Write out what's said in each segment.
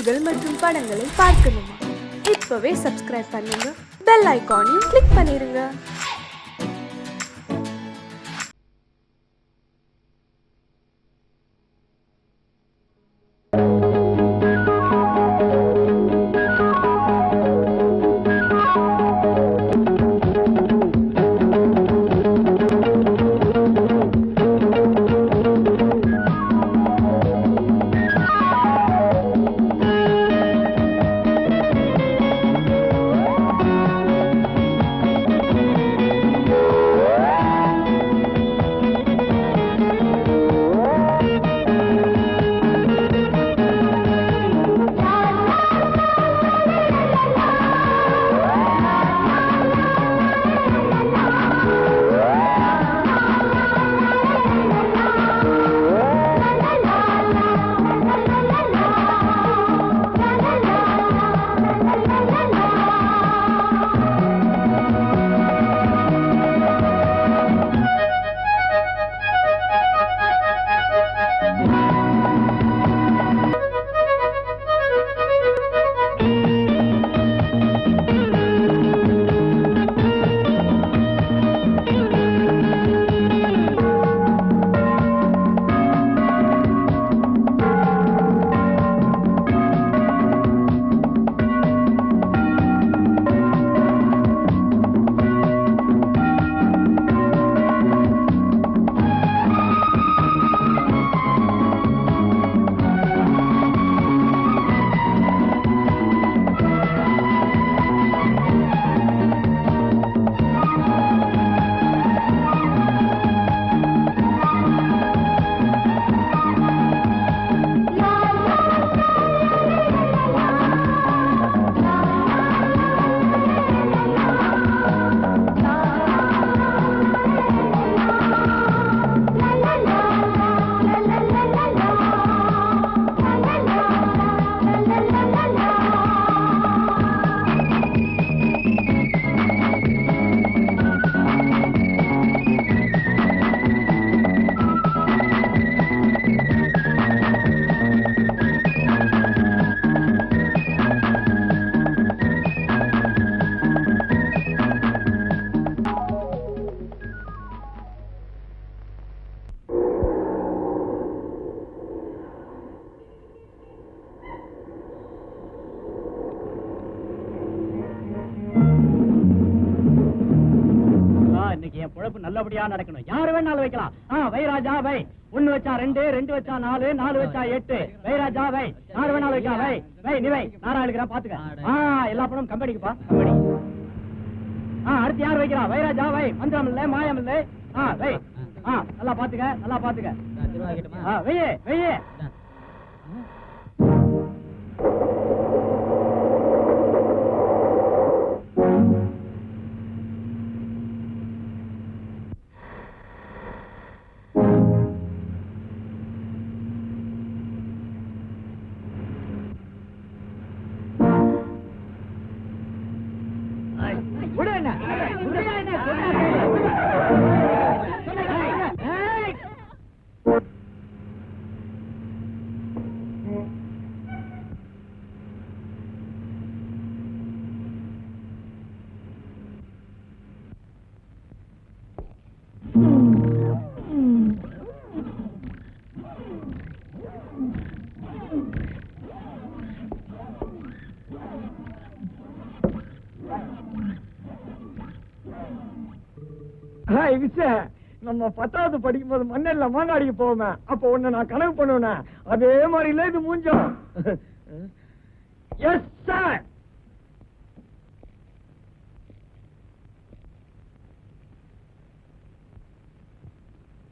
செய்திகள் மற்றும் படங்களை பார்க்கணுமா? இப்பவே சப்ஸ்கிரைப் பண்ணுங்க, பெல் ஐகானையும் கிளிக் பண்ணிருங்க. நல்லபடியா நடக்கணும். யாரு வேணாலும் வைக்கலாம். வை ராஜா வை. 1 வச்சா 2, 2 வச்சா 4, 4 வச்சா 8. வை ராஜா வை. யாரு வேணாலும் வைக்கலாம். வை வை நீ வை. நாரா எடுக்கிறேன் பாத்துக்க. எல்லா பணமும் கம்பெனிக்குப்பா, கம்பெனி. அடுத்து யார் வைக்கிறா? வை ராஜா வை. மந்திரம் இல்ல, மாயம் இல்ல. வை. நல்லா பாத்துக்க, நல்லா பாத்துக்க. வெய்யே வெய்யே. நம்ம 10வது படிக்கும் போது மண்ணெல்ல மாங்காடிக்கு போவோமே, அப்ப ஒண்ணு நான் கனவு பண்ணுவேன். அதே மாதிரி இல்ல இது மூஞ்சம். Yes sir.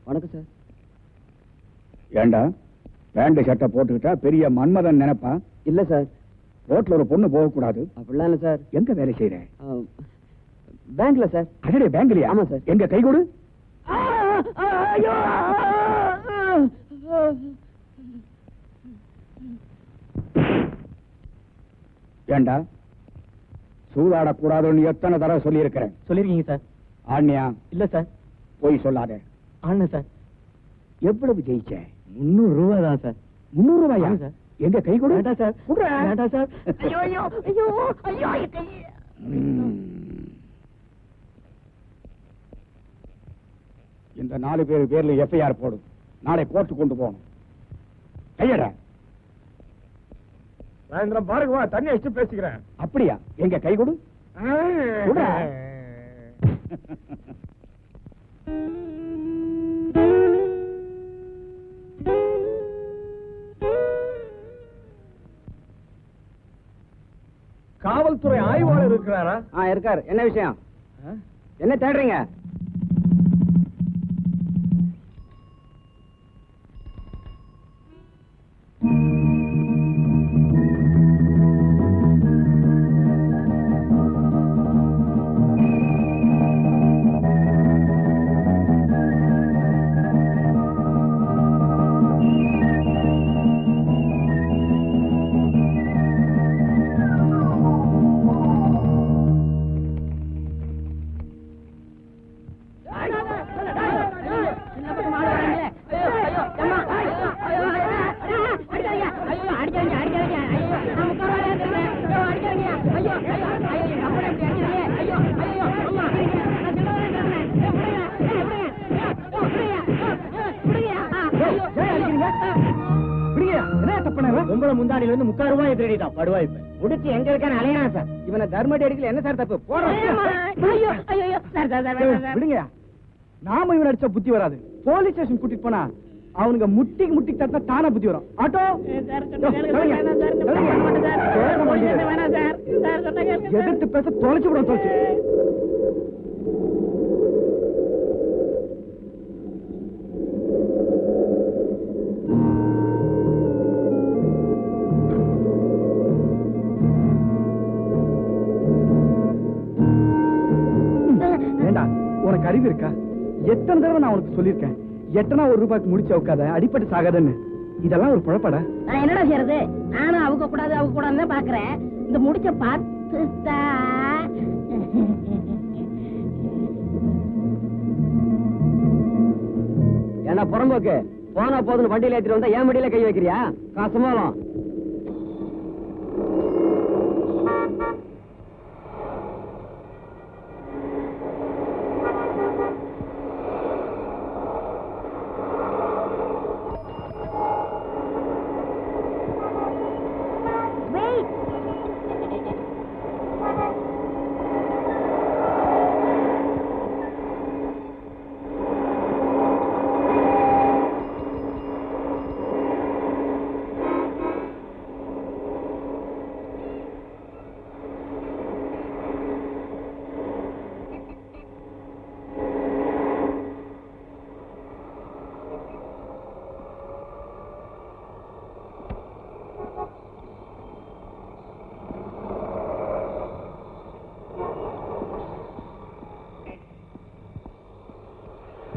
வணக்கம் சார். ஏண்டா பேண்ட் ஷர்ட்டை போட்டுக்கிட்டா பெரிய மன்மதன் நினைப்பா? இல்ல சார். ரோட்ல ஒரு பொண்ணு போக கூடாது. அப்படிலாம் இல்ல சார். எங்க வேலை செய்யற? பேங்க்ல சார். அடடே பேங்க்லயா? ஆமா சார். எங்க கை கொடு. ஏண்டா சூதாடக்கூடாதுன்னு எத்தனை தடவை சொல்லி இருக்கிறேன்? சொல்லிருக்கீங்க சார். ஆண்யா? இல்ல சார். போய் சொல்லாத. ஆனா சார். எவ்வளவு ஜெயிச்ச? 300 ரூபாய் தான் சார். 300 ரூபாயா? சார். எங்க கை கொடு. வேண்டாம் சார். குடுறா. வேண்டாம் சார். ஐயோ ஐயோ ஐயோ ஐயோ என் கை. இந்த 4 பேர் பேர்ல எஃப்ஐஆர் போடு. நாளை கோர்ட்டு கொண்டு போகணும். கையட. சாயந்தரம் பாருங்க வா, தண்ணி வச்சு பேசிக்கிறேன். அப்படியா? எங்க கை கொடு. குடுறா. காவல்துறை ஆய்வாளர் இருக்கிறாரா? இருக்கார். என்ன விஷயம்? என்ன தேடுறீங்க? உங்களை முந்தாடியில இருந்து 3 ரூபாய் திருடிட்டான் படுவாய். முடிச்சு எங்க இருக்கான்னு அலையறான் சார். இவனை தர்மடி அடிக்கல. என்ன சார் தப்பு? விடுங்க. நாம இவன் அடிச்சா புத்தி வராது. போலீஸ் ஸ்டேஷன் கூட்டிட்டு போனா அவனுங்க முட்டிக்கு தட்டா தானா புத்தி வரும். ஆட்டோ எதிர்த்து பேச தொலைச்சு விடும். தொலைச்சு உனக்கு அறிவு இருக்கா? எத்தனை தடவை நான் உனக்கு சொல்லிருக்கேன், எட்டனா 1 ரூபாய்க்கு முடிச்சு உட்காத, அடிப்பட்டு சாகாதன்னு. இதெல்லாம் ஒரு குழப்படா. நான் என்னடா செய்யறது? நானும் அவங்க கூடாதுன்னு தான் பாக்குறேன். இந்த முடிச்ச பார்த்துட்டா என்ன புறம்போக்கு? போனா போதுன்னு வண்டியில ஏத்திட்டு வந்தா ஏன் வண்டியில கை வைக்கிறியா? காசமாலும்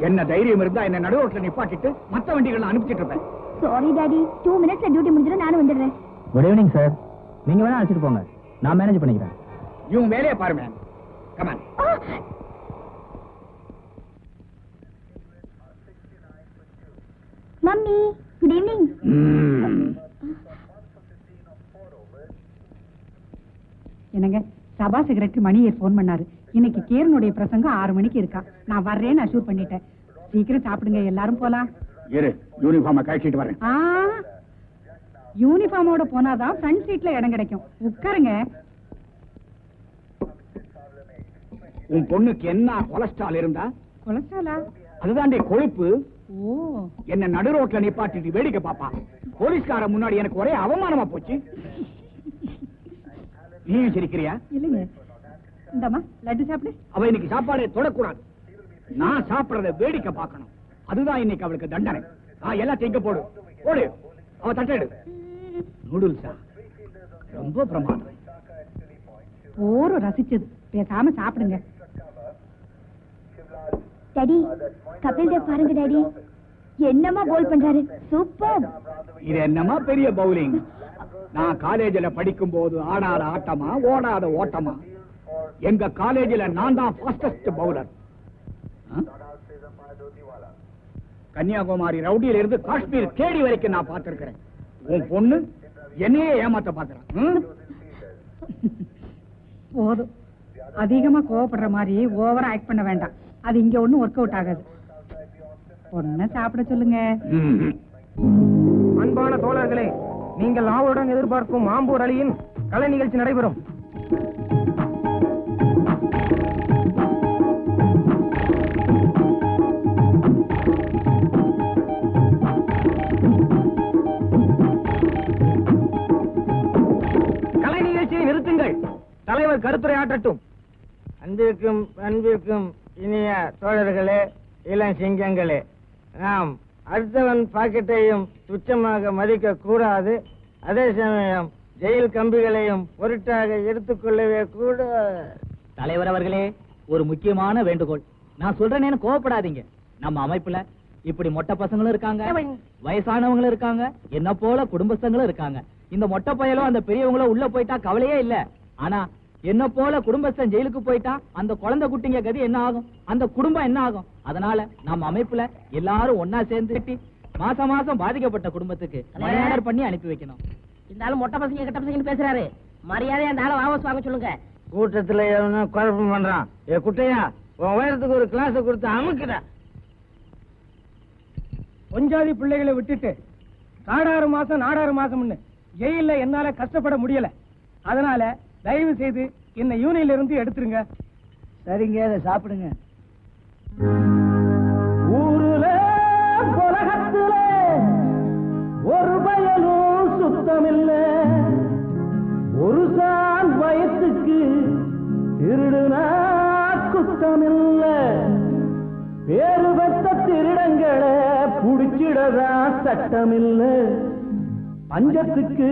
என்ன தைரியம் இருந்தா என்ன நடுரோட்ல நிப்பாட்டிட்டு மத்த வண்டிகளை அனுப்பிச்சிட்டு இருப்பேன். சாரி டாடி, 2 மினிட்ஸ்ல டியூட்டி முடிஞ்சிடும். நானும் வந்துடுறேன். Good evening sir. நீங்க வேணா அழைச்சிட்டு போங்க, நான் மேனேஜ் பண்ணிக்கிறேன். இவன் வேலையை பாரு ma'am. Come on. Mummy good evening. என்னங்க, சபா செக்ரட்டரி மணியை போன் பண்ணாரு. இன்னைக்கு கேரனுடைய பிரசங்கம் 6 மணிக்கு இருக்கா. நான் வர்றேன்னு அஷூர் பண்ணிட்டேன். சீக்கிரம் சாப்பிடுங்க, எல்லாரும் போலாம். இரு, யூனிஃபார்மை கழிச்சிட்டு வரேன். யூனிஃபார்மோட போனாதான் ஃப்ரண்ட் சீட்ல இடம் கிடைக்கும். உட்காருங்க. உன் பொண்ணுக்கு என்ன கொலஸ்ட்ரால் இருந்தா? கொலஸ்ட்ராலா? அதுதாண்டி கொழுப்பு. ஓ, என்ன நடுரோட்ல நிப்பாட்டிட்டு வேடிக்கை பாப்பா. போலீஸ்கார முன்னாடி எனக்கு ஒரே அவமானமா போச்சு. நீயும் சிரிக்கிறியா? இல்லைங்க. இந்தம்மா லட்டு சாப்பிடு. அவ இன்னைக்கு சாப்பாடே தொடக்கூடாது. நான் சாப்பிடறத வேடிக்கை பார்க்கணும். அதுதான் இன்னைக்கு அவளுக்கு தண்டனை. எல்லாத்தையும் இங்க போடு. போடு. அவ தட்டெடு. நூடுல்ஸா? ரொம்ப பிரமாதம். போரும் ரசிச்சது. பேசாம சாப்பிடுங்க. டாடி, கபில் தேவ் பாருங்க டாடி. என்னமா போல் பண்றாரு. சூப்பர். இது என்னமா பெரிய பவுலிங். நான் காலேஜ்ல படிக்கும் போது ஆடாத ஆட்டமா, ஓடாத ஓட்டமா. எங்க காலேஜ்ல நான் தான் ஃபாஸ்டஸ்ட் பவுலர். கன்னியாகுமரி ரவுடியில இருந்து காஷ்மீர் கேடி வரைக்கும் நான் பார்த்திருக்கிறேன். உன் பொண்ணு என்னையே ஏமாத்த பாக்குறான். போதும், அதிகமா கோவப்படுற மாதிரி ஓவரா ஆக்ட் பண்ண வேண்டாம். அது இங்க ஒண்ணும் ஒர்க் அவுட் ஆகாது. ஒன்ன சாப்பிட சொல்லுங்க. அன்பான தோழர்களே, நீங்கள் ஆவலுடன் எதிர்பார்க்கும் மாம்பூர் அலியின் கலை நிகழ்ச்சி நடைபெறும். கலை நிகழ்ச்சியை நிறுத்துங்கள். தலைவர் கருத்துரை ஆற்றட்டும். அன்பிற்கும் இனிய தோழர்களே, இளம் சிங்கங்களே, நாம் அடுத்தவன் பாக்கெட்டையும் துச்சமாக மதிக்க கூடாது. அதே சமயம் ஜெயில் கம்பிகளையும் பொருட்டாக எடுத்துக்கொள்ளவே கூட. தலைவர் அவர்களே, ஒரு முக்கியமான வேண்டுகோள். நான் சொல்றேன்னு கோவப்படாதீங்க. நம்ம அமைப்புல இப்படி மொட்டை பசங்களும் இருக்காங்க, வயசானவங்களும் இருக்காங்க, என்ன போல குடும்பஸ்தங்களும் இருக்காங்க. இந்த மொட்டை பயலும் அந்த பெரியவங்களும் உள்ள போயிட்டா கவலையே இல்ல. ஆனா என்ன போல குடும்பஸ்தன் ஜெயிலுக்கு போயிட்டா அந்த குழந்தை குட்டிங்க கதி என்ன ஆகும், அந்த குடும்பம் என்ன ஆகும்? அதனால நம்ம அமைப்புல எல்லாரும் ஒன்னா சேர்ந்து மாசம் மாசம் பாதிக்கப்பட்ட குடும்பத்துக்கு மரியாதை பண்ணி அனுப்பி வைக்கணும். இந்த ஆளு மொட்டை பசங்க கிட்ட பசங்க பேசுறாரு. மரியாதையா அந்த ஆளை வாபஸ் வாங்க சொல்லுங்க. கூட்டத்துல எவனோ குழப்பம் பண்றான். ஏ குட்டையா, உன் உயரத்துக்கு ஒரு கிளாஸ் கொடுத்து அமுக்குற. பொஞ்சாதி பிள்ளைகளை விட்டுட்டு காடாறு மாசம் நாடாறு மாசம்னு ஜெயில என்னால கஷ்டப்பட முடியல. அதனால தயவு செய்து என்ன யூனியன்ல இருந்து எடுத்துருங்க. சரிங்க, அதை சாப்பிடுங்க. ஊருல உலகத்துல ஒரு பயனும் சுத்தமில்ல. ஒரு சான் வயசுக்கு திருடுனா குத்தமில்ல. பேரு பெற்ற திருடங்களை புடிச்சிடதா சட்டமில்ல. பஞ்சத்துக்கு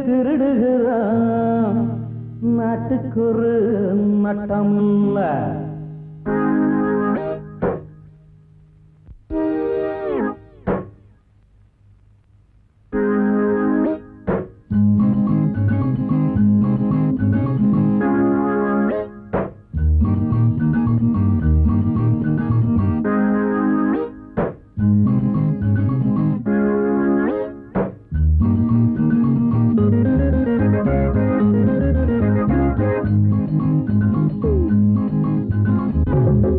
திருடுகிறான், நாட்டுக்கு ஒரு நட்டம் இல்ல.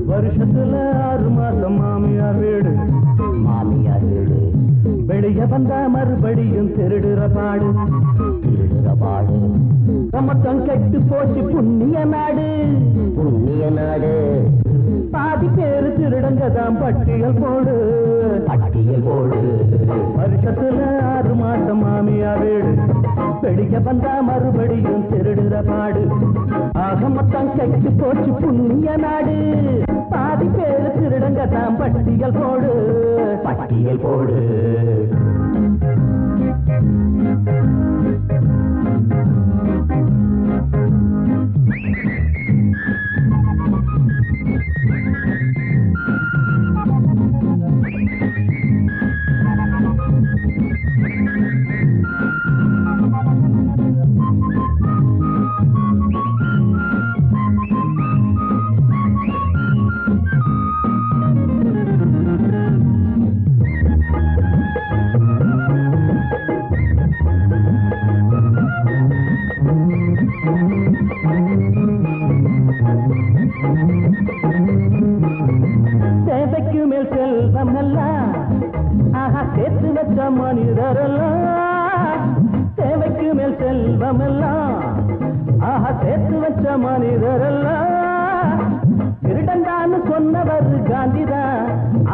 வருஷத்துல 6 மாசம் மாமியார் வீடு. மாமியார் வீடு வெளிய வந்தா மறுபடியும் திருடுற பாடு. திருடுற பாடு சமத்தம் கெட்டு போச்சு புண்ணிய நாடு. புண்ணிய நாடு பாதி பேரு திருடங்க தான் பட்டியல் போடு. பட்டியல் போடு. வருஷத்துல 6 மாசம் மாமியார் வீடு. வெளிய வந்தா மறுபடியும் திருடுற பாடு. ஆக மொத்தம் கெட்டு போச்சு புண்ணிய நாடு. பாதி பேரு திருடங்க தான் பட்டியல் போடு. பட்டியல் போடு. தேவைக்கு மேல் செல்வம் எல்லாம் ஆஹா சேர்த்து வச்ச மனிதரெல்லாம். தேவைக்கு மேல் செல்வம் எல்லாம் ஆஹா சேர்த்து வச்ச மனிதரெல்லாம். திருடந்தான்னு சொன்னவர் காந்திதான்,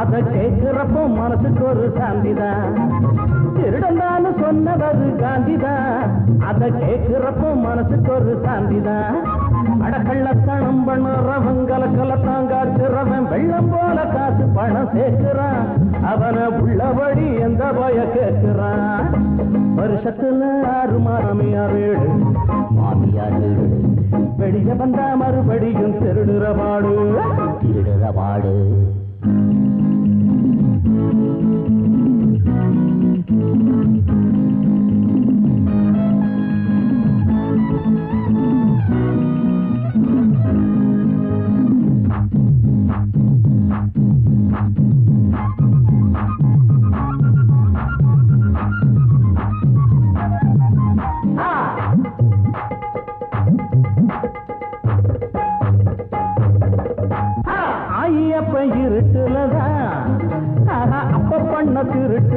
அதை கேட்கிறப்போ மனசுக்கு ஒரு சாந்திதான். திருடந்தான்னு சொன்னவர் காந்திதான், அதை கேட்கிறப்போ மனசுக்கு ஒரு சாந்திதான். அடக்கள்ளத்தனம் பண்ணுறவன் கலக்கலத்தான் காட்டுறவன் வெள்ளம் போல காசு பணம் சேர்க்கிறான். அவனை உள்ளபடி எந்த போய கேட்கிறான். வருஷத்துல 6 மாமியார் வீடு. மாமியார் வீடு வெளிய வந்தா மறுபடியும் திருடுற பாடு. திருடுற பாடு.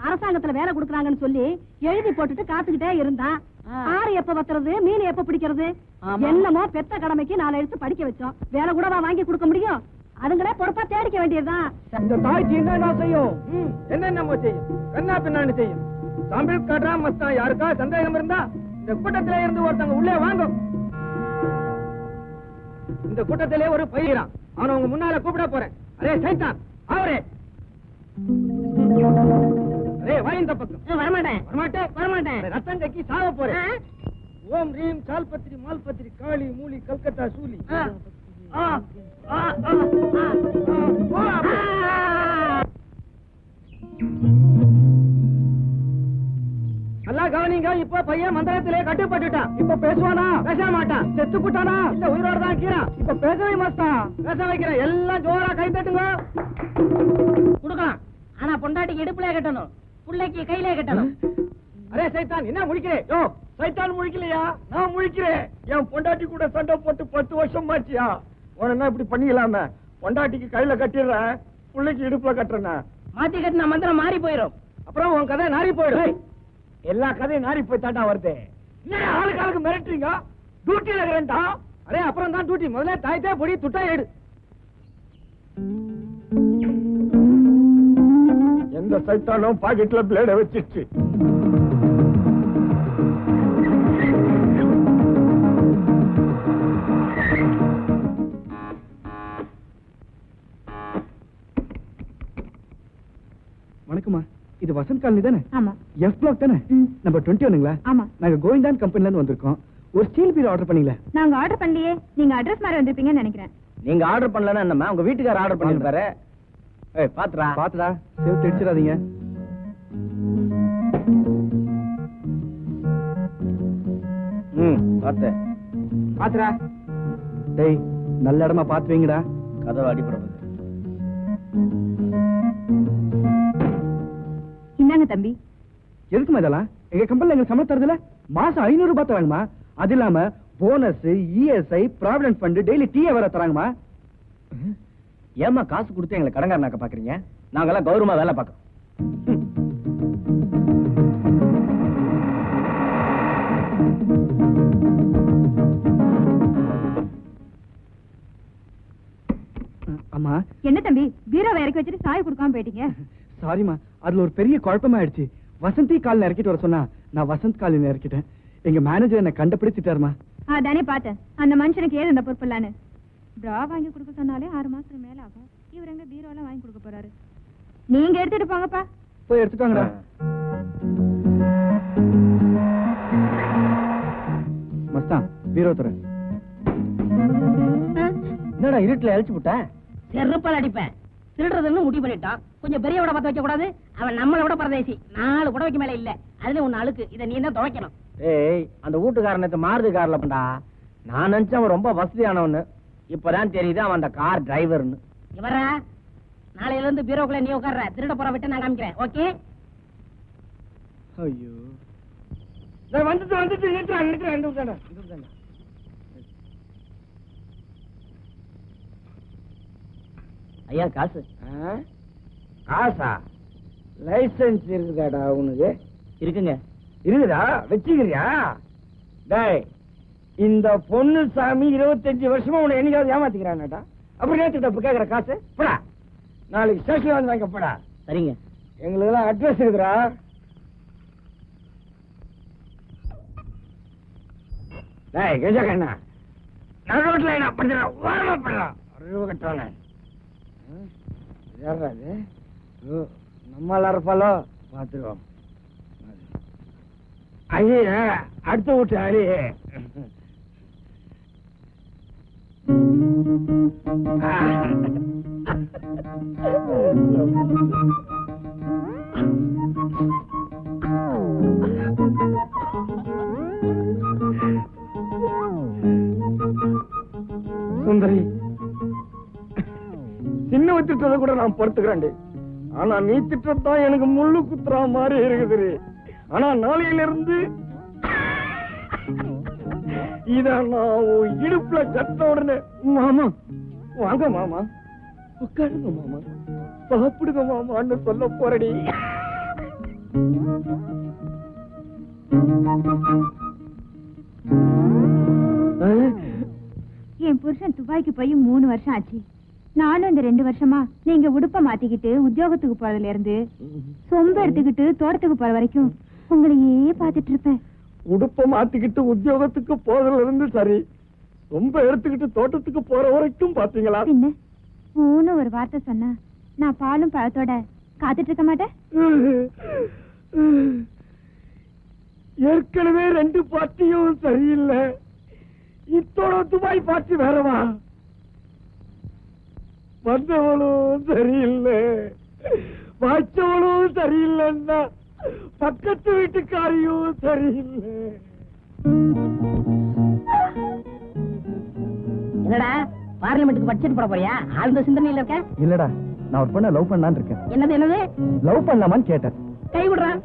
அரசாங்கத்துல வேலை கொடுக்கறாங்கன்னு சொல்லி எழுதி போட்டுட்டு காத்துக்கிட்டே இருந்தான். ஆறு எப்ப வத்துறது, மீன் எப்ப பிடிக்கிறது, என்னமோ பெத்த கடமைக்கு 4 எழுத்து படிக்க வச்சோம். வேலை கூடவா வாங்கி கொடுக்க முடியும்? அதுங்களே பொறுப்பா தேடிக்க வேண்டியதுதான். இந்த தாய்ச்சி என்ன செய்யும்? என்னென்னமோ செய்யும், கண்ணா பின்னான்னு செய்யும். தமிழ் கடா மஸ்தான் யாருக்கா சந்தேகம் இருந்தா இந்த கூட்டத்திலே இருந்து ஒருத்தங்க உள்ளே வாங்கும். இந்த கூட்டத்திலே ஒரு பையறான், அவனை உங்க முன்னால கூப்பிட போறேன். அரே சைத்தான், அவரே அரே வா இந்த பக்கம். வரமாட்டேன். ரத்தம் கக்கி சாவ போறேன். ஓம் ரீம் சால்பத்திரி மால்பத்திரி காளி மூலி கல்கத்தா சூலி. நல்லா கவனிங்க. இப்ப பையன் மந்திரத்திலே கட்டுப்பட்டுட்டான். இப்ப பேசுவானா? பேச மாட்டான். செத்து போட்டானா? இல்ல உயிரோட தான் கீறான். இப்ப பேசவே மாட்டான். பேச வைக்கிறேன். எல்லாம் ஜோரா கை தட்டுங்க. கொடுக்கலாம். ஆனா பொண்டாட்டிக்கு இடுப்புல கட்டணும், புள்ளைக்கு கையில கட்டணும். அரே சைத்தான், என்ன முழிக்கிறேன்? யோ சைத்தான் முழிக்கலையா? நான் முழிக்கிறேன். என் பொண்டாட்டி கூட சண்டை போட்டு 10 வருஷம் ஆச்சியா? உன இப்படி பண்ணிக்கலாம? பொண்டாட்டிக்கு கையில கட்டிடுறேன், புள்ளைக்கு இடுப்புல கட்டுறேன். மாத்தி கட்டின மந்திரம் மாறி போயிடும். அப்புறம் உன் கதை நாரி போயிடும். எல்லா கதையும் நாரி போய் தாண்டா வருது. ஆளுக்கு மிரட்டுறீங்க. டியூட்டில இருக்கிறேன்டா. அரே அப்புறம் தான் டியூட்டி. முதல்ல தாய்த்தே பொடி துட்டா ஏடு. எந்த சைத்தானும் பாக்கெட்ல பிளேட வச்சிருச்சு. வணக்கம்மா, இது வசந்த் காலனி தானே? ஆமா. எஃப் பிளாக் தானே? நம்பர் 21ங்களா? ஆமா. நாங்க கோவிந்தான் கம்பெனில இருந்து வந்திருக்கோம். ஒரு ஸ்டீல் பீரோ ஆர்டர் பண்ணீங்களா? நாங்க ஆர்டர் பண்ணலையே. நீங்க அட்ரஸ் மாதிரி வந்திருப்பீங்கன்னு நினைக்கிறேன். நீங்க ஆர்டர் பண்ணலன்னா என்னம்மா, உங்க வீட்டுக்காரர் ஆர்டர் பண்ணிருப்பாரு. ஏய் பாத்துடா சேவ் தெரிச்சிடாதீங்க. பாத்துடா. டேய் நல்ல இடமா பாத்து வைங்கடா. கதவை அடிப்படை. இந்தாங்க தம்பி. எதுக்குமா இதெல்லாம்? எங்க கம்பெனில எங்க சம்பளம் தரதுல மாசம் 500 ரூபாய் தராங்கம்மா. அது இல்லாம bonus, ESI, provident fund, daily tea வர தராங்கம்மா. ஏமா காசு கொடுத்து எங்களை கடங்காரனாக்க பாக்குறீங்க? நாங்கெல்லாம் கௌரவமா வேலை பார்க்கறோம். அம்மா. என்ன தம்பி, பீரோவை இறக்கி வச்சுட்டு சாய் கொடுக்காம போயிட்டீங்க? சாரிமா, அதுல ஒரு பெரிய குழப்பமாயிடுச்சு. வசந்தி காலில் இறக்கிட்டு வர சொன்னா நான் வசந்த் காலில் இறக்கிட்டேன். எங்க மேனேஜர் என்ன கண்டுபிடிச்சிட்டாருமா. அதானே பார்த்தேன். அந்த மனுஷனுக்கு ஏது இந்த பொறுப்பில்லான்னு. டிரா வாங்கி கொடுக்க சொன்னாலே 6 மாசத்துக்கு மேல ஆகும். இவர் எங்க பீரோலாம் வாங்கி கொடுக்க போறாரு? நீங்க எடுத்துட்டு போங்கப்பா. போய் எடுத்துட்டாங்கடா. மஸ்தான் பீரோ தர. என்னடா இருட்டுல அழிச்சு விட்ட? செருப்பால் அடிப்பேன். திருடுறதுன்னு முடிவு பண்ணிட்டான். கொஞ்சம் பெரிய விட பத்த வைக்க கூடாது. அவன் நம்மளை விட பரதேசி. 4 புடவைக்கு மேல இல்ல. அதுல ஒண்ணு அழுக்கு. இதை நீ தான் துவைக்கணும். ஏய், அந்த வீட்டுக்காரனத்தை மாருதி கார்ல பண்ணா. நான் நினைச்சேன் அவன் ரொம்ப வசதியானவன்னு. இப்பதான் தெரியுது அவன் அந்த கார் டிரைவர்னு. இவரா நாளையில இருந்து பீரோக்குள்ள நீ உட்கார்ற. திருட போற விட்டு நான் காமிக்கிறேன். ஓகே? ஐயோ, வந்துட்டு நிறுத்துறேன். ஐயா காசு. காசா? லைசன்ஸ் இருக்குதாடா உனக்கு? இருக்குங்க. இருக்குதா? வச்சுக்கிறியா? டேய், இந்த பொண்ணு சாமி 25 வருஷமா உன்னை என்னைக்காவது ஏமாத்திக்கிறானடா. அப்புறம் நேற்றுக்கிட்ட கேட்கிற காசு போடா. நாளைக்கு ஸ்டேஷன்ல வந்து வாங்க போடா. சரிங்க. எங்களுக்கு எல்லாம் அட்ரஸ் இருக்குதுடா. டேய் கெஜா கண்ணா, நடுரோட்ல என்ன பண்ற? ஓரமா பண்ணலாம். அறிவு கட்டானே. யாரா இது? நம்மள இருப்பாலோ பாத்துருவோம். ஐயே, அடுத்த வீட்டு அடி. சுந்தரி, சின்ன திட்டத்தை கூட நான் பொறுத்துக்கிறேன். ஆனா நீ திட்டத்தான் எனக்கு முள்ளு குத்துறா மாதிரி இருக்குது. ஆனா நாளையில இருந்து இத நான் இடுப்புல கட்ட உடனே, மாமா வாங்க மாமா, உட்காருங்க மாமா, சாப்பிடுங்க மாமான்னு சொல்ல போறடி. என் புருஷன் துபாய்க்கு போய் 3 வருஷம் ஆச்சு. நானும் இந்த 2 வருஷமா நீங்க உடுப்ப மாத்திக்கிட்டு உத்தியோகத்துக்கு போறதுல இருந்து சொம்ப எடுத்துக்கிட்டு தோட்டத்துக்கு போற வரைக்கும் உங்களையே பாத்துட்டு இருப்பேன். உடுப்ப மாத்திக்கிட்டு உத்தியோகத்துக்கு போறதுல இருந்து சரி, ரொம்ப எடுத்துக்கிட்டு தோட்டத்துக்கு போற வரைக்கும் பாத்தீங்களா? பின்ன மூணு ஒரு வார்த்தை சொன்னா நான் பாலும் பழத்தோட காத்துட்டு இருக்க மாட்டேன். ஏற்கனவே 2 பார்ட்டியும் சரியில்லை, இத்தோட துபாய் பார்ட்டி வேறவா? வந்தவளும் சரியில்லை, வாய்ச்சவளும் சரியில்லைன்னா பக்கத்து வீட்டுக்காரியும் சரியில்லை. என்னடா பார்லிமெண்ட்டுக்கு பட்ஜெட் போட போறியா? ஆழ்ந்த சிந்தனையில இருக்க? இல்லடா, நான் ஒரு பொண்ணை லவ் பண்ணலான்னு இருக்கேன். என்னது லவ் பண்ணலாமான்னு கேட்டேன். கை விடுறான்.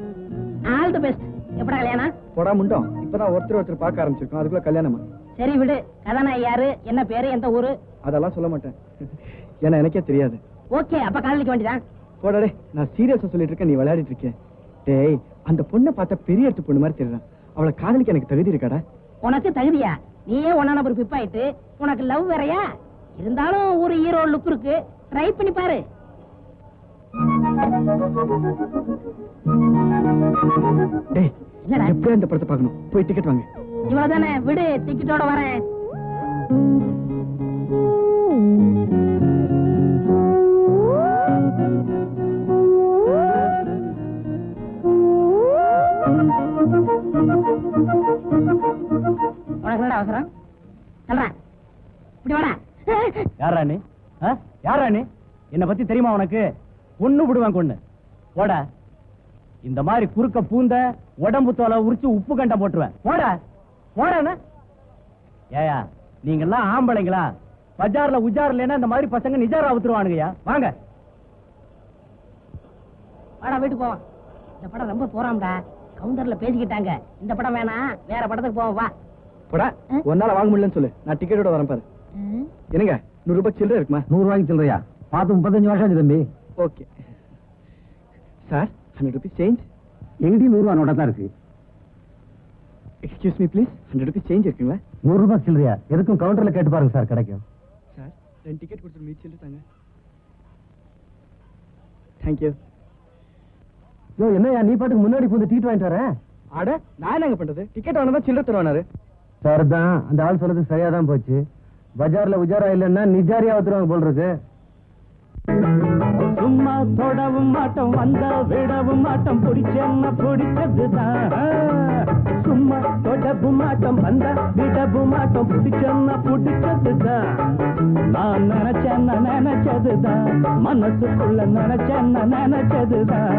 All the best. எப்படா கல்யாணம்? போடா முண்டோம், இப்பதான் ஒருத்தர் பார்க்க ஆரம்பிச்சிருக்கோம், அதுக்குள்ள கல்யாணமா? சரி விடு. கதாநாயகி யாரு, என்ன பேரு, எந்த ஊரு? அதெல்லாம் சொல்ல மாட்டேன், ஏன்னா எனக்கே தெரியாது. ஓகே, அப்ப காதலிக்க வேண்டியதான். போடாடே, நான் சீரியஸா சொல்லிட்டு இருக்கேன், நீ விளையாடிட்டு இருக்கேன். டேய், அந்த பொண்ணை பார்த்தா பெரிய எடுத்து பொண்ணு மாதிரி தெரியறான், அவளை காதலிக்க எனக்கு தகுதி இருக்காடா? உனக்கு தகுதியா? நீயே 1 நம்பர் பிப் ஆயிட்டு உனக்கு லவ் வேறையா? இருந்தாலும் ஒரு ஹீரோ லுக் இருக்கு, ட்ரை பண்ணி பாரு. டேய், எப்படியா இந்த படத்தை பார்க்கணும், போய் டிக்கெட் வாங்க. இவ்வளவுதானே, விடு, டிக்கெட்டோட வரேன். உனக்கு என்னடா அவசரம்? சொல்றேன், இப்படி வாடா. யாரா நீ? யாரா நீ? என்ன பத்தி தெரியுமா உனக்கு? கொன்னு விடுவேன், கொன்னு போட. இந்த மாதிரி குறுக்க பூந்த உடம்பு தோலை உரிச்சு உப்பு கண்ட போட்டுருவேன். போட போட. ஏயா, நீங்க எல்லாம் ஆம்பளைங்களா? பஜார்ல உஜார்ல இந்த மாதிரி பசங்க நிஜாரா ஊத்துருவானுங்கயா. வாங்க வாடா, வீட்டுக்கு போவோம். இந்த படம் ரொம்ப போறாம்டா, கவுண்டர்ல பேசிக்கிட்டாங்க. இந்த படம் வேணாம், வேற படத்துக்கு போவோம். வா போடா. ஒன்னால வாங்க முடியலன்னு சொல்லு, நான் டிக்கெட்டோட வரேன் பாரு. என்னங்க, 100 ரூபாய் சில்லறை இருக்குமா? 100 ரூபாய்க்கு சில்லறையா? பார்த்து 35 வருஷம் ஆச்சு தம்பி. Okay sir, 100 rupees change. எங்கேயும் 100 ரூபா நோட்டா தான் இருக்கு. Excuse me please, 100 rupees change இருக்குங்களா? 100 ரூபாய் சில்லறையா? எதுக்கும் கவுண்டர்ல கேட்டு பாருங்க சார், கிடைக்கும். சார், 2 டிக்கெட் கொடுத்து மீட் சில்லறை தாங்க. தேங்க்யூ. யோ, என்னையா நீ பாட்டுக்கு முன்னாடி போய் டிக்கெட் வாங்கிட்டு வரேன்? அட, நான் என்னங்க பண்றது? டிக்கெட் வாங்கினா சில்லறை தருவானாரு. சார் தான், அந்த ஆள் சொல்றது சரியா தான் போச்சு. பஜார்ல உஜாரா இல்லன்னா நிஜாரியா ஊத்துருவாங்க போல் இருக்கு. சும்மா தொடவும் மாட்டோம், வந்த விடவும் மாட்டோம், பிடிச்சென்ன பிடிச்சதுதான். சும்மா தொடவும் மாட்டோம், வந்த விடவும் மாட்டோம், பிடிச்சென்ன பிடிச்சதுதான். நான் நினைச்சதுதான், மனசுக்குள்ள நினைச்சதுதான்.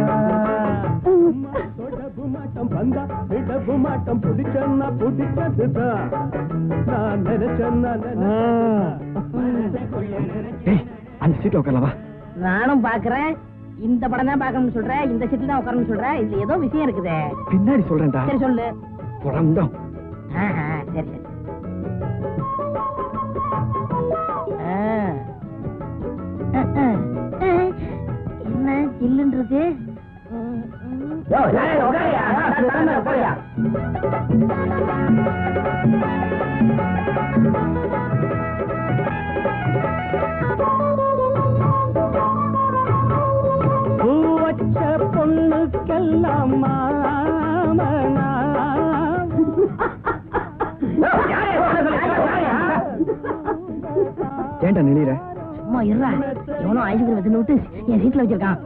சும்மா தொடவும் மாட்டோம், வந்த விடவும் மாட்டோம், பிடிச்சென்ன பிடிச்சதுதான். நான் நினைச்சதுதான். அந்த சீட்ல உட்காரவா? நானும் பாக்குறேன். இந்த படம் தான் பாக்கணும்னு சொல்றேன், இந்த சீட்ல தான் உட்காரணும்னு சொல்றேன். இதுல ஏதோ விஷயம் இருக்குதே. பின்னாடி சொல்றேன்டா. சரி சொல்லு. போடா முண்டோம். சரி சரி. என்ன ஜில்லுன்னு இருக்கு? பூவச்ச பொண்ணுக்கெல்லாம் மாமனா. ஏன்டா நிலையிற? சும்மா இருடா, எவனோ ஐஸ்கிரீம் வச்சு விட்டு என் சீட்ல வச்சிருக்கான்.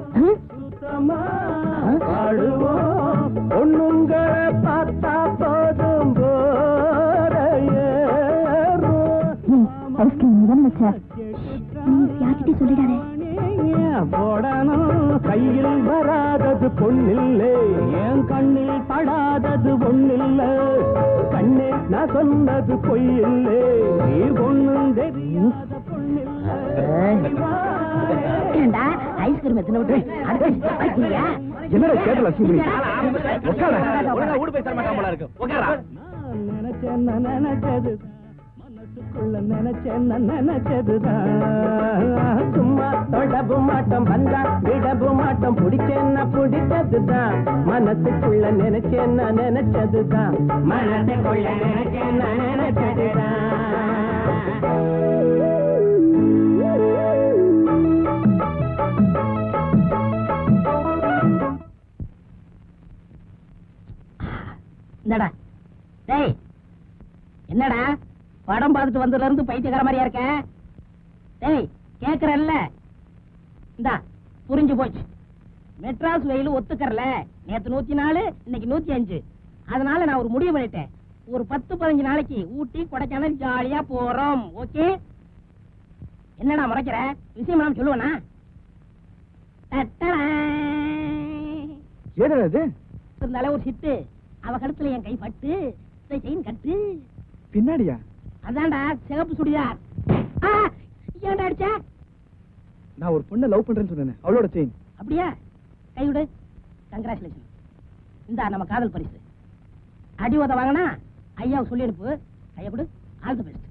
பொண்ணுங்களை பார்த்தா போதும் போடணும். கையில் வராதது பொண்ணில்லை, என் கண்ணில் படாதது பொண்ணில்லை. கண்ணே, நான் சொன்னது பொய்யில்லை, நீ பொண்ணும் தெரியாத பொண்ணில்லை. ஐஸ்கிரீம் எத்தனை விட்டு என்னடா கேட்ட லட்சுமி? ஊடு போய் தர மாட்டான் போல இருக்கு. உட்காரா. நினைச்சது மனசுக்குள்ள நினைச்சேன் நினைச்சதுதான் சும்மா தொடவும் மாட்டோம் வந்தா விடவும் மாட்டோம் பிடிச்சேன்னா பிடிச்சதுதான் மனசுக்குள்ள நினைச்சேன் நினைச்சதுதான் மனசுக்குள்ள நினைச்சேன் நினைச்சதுதான் என்னடா டேய் என்னடா படம் பார்த்துட்டு வந்ததுல இருந்து பைத்தியக்கார மாதிரியா இருக்க டேய் கேக்குறல்ல இந்தா புரிஞ்சு போச்சு மெட்ராஸ் வெயில் ஒத்துக்கறல நேத்து 104 இன்னைக்கு 105 அதனால நான் ஒரு முடிவு பண்ணிட்டேன் ஒரு 10-15 நாளைக்கு ஊட்டி கொடைக்கானல் ஜாலியா போறோம் ஓகே என்னடா முறைக்கிற விஷயம் நான் சொல்லுவேனா இருந்தாலே ஒரு சிட்டு அவ கழுத்துல என் கை பட்டு செயின் கட்டு பின்னாடியா? அதான்டா சிகப்பு சுடிதார். ஏன்டா அடிச்ச? நான் ஒரு பொண்ணை லவ் பண்றேன்னு சொன்னேன், அவளோட செயின். அப்படியா? கை விடு. கங்க்ராச்சுலேஷன். இந்தா நம்ம காதல் பரிசு. அடி உத வாங்கினா ஐயாவை சொல்லி அனுப்பு. கையை கொடு. All the best.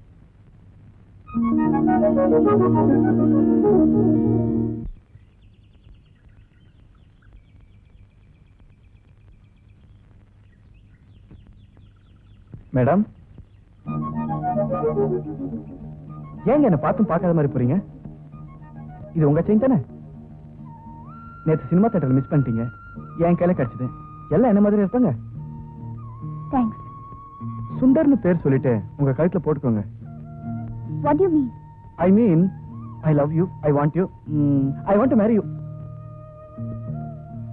மேடம், ஏங்க என்ன பார்த்தும் பார்க்காத மாதிரி போறீங்க? இது உங்க செயின் தானே? நேற்று சினிமா தியேட்டர்ல மிஸ் பண்ணிட்டீங்க, என் கையில கிடைச்சது. எல்லாம் என்ன மாதிரி இருப்பாங்க. தேங்க்ஸ். சுந்தர்னு பேர் சொல்லிட்டு உங்க கழுத்துல போட்டுக்கோங்க. What do you mean? I mean, I love you, I want you, I want to marry you.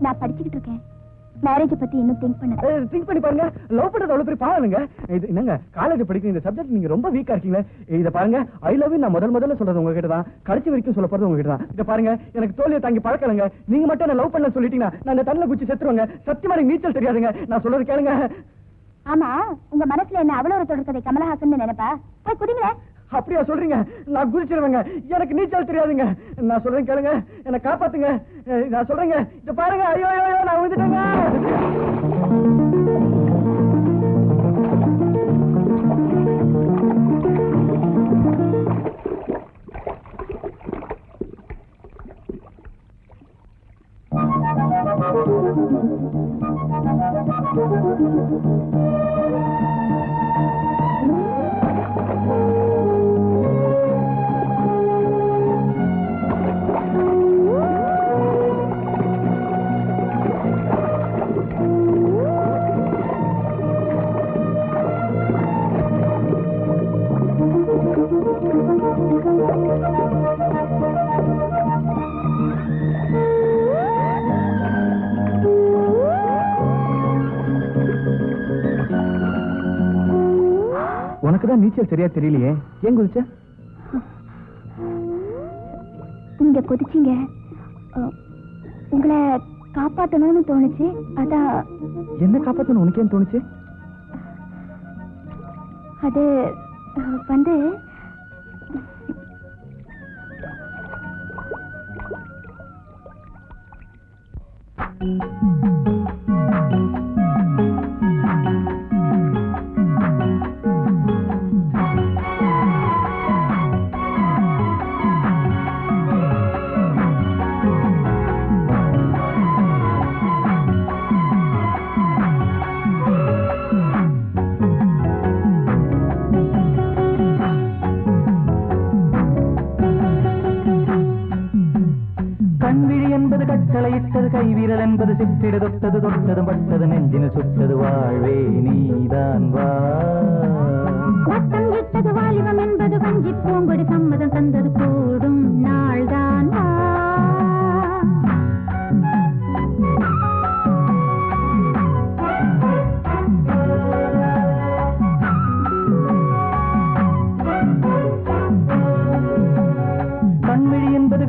நான் படிச்சுக்கிட்டு இருக்கேன். மேரேஜ் பத்தி இன்னும் திங்க் பண்ணி பாருங்க. லவ் பண்றது அவ்வளவு பெரிய பாவம் இல்லைங்க. இது என்னங்க, காலேஜ் படிக்கிற இந்த சப்ஜெக்ட் நீங்க ரொம்ப வீக்கா இருக்கீங்க. இத பாருங்க, ஐ லவ் யூ நான் முதல்ல சொல்றது உங்ககிட்ட தான், கடைசி வரைக்கும் சொல்ல போறது உங்ககிட்ட தான். இத பாருங்க, எனக்கு தோல்வியை தாங்கி பழக்கலங்க. நீங்க மட்டும் என்ன லவ் பண்ண சொல்லிட்டீங்கன்னா நான் இந்த தண்ணில குச்சி செத்துருவாங்க. சத்தியமா எனக்கு நீச்சல் தெரியாதுங்க. நான் சொல்றது கேளுங்க. ஆமா, உங்க மனசுல என்ன அவ்வளவு ஒரு தொடர்கதை கமலஹாசன் நினைப்பா? போய் குடிங்களே. அப்படியா சொல்றீங்க? நான் குதிச்சிருவேங்க. எனக்கு நீச்சல் தெரியாதுங்க. நான் சொல்றேன் கேளுங்க, என்ன காப்பாத்துங்க. நான் சொல்றேங்க, இத பாருங்க. ஐயோ ஐயோ நான் விழுந்துட்டேங்க. உனக்குதான் நீச்சல் சரியா தெரியலையே, ஏன் குதிச்ச? நீங்க குதிச்சீங்க, உங்களை காப்பாத்தணும்னு தோணுச்சு. அதான். என்ன காப்பாத்தணும் உனக்கு ஏன் தோணுச்சு? அது வந்து கைவிரல் என்பது சிற்றிடு தொட்டது தொட்டது பட்டது நெஞ்சின சுட்டது வாழ்வே நீதான் வா. வட்டம் விட்டது வாலிபம் என்பது வஞ்சி பூங்கொடி சம்மதம் தந்தது கூடும் நாள்தான் வா.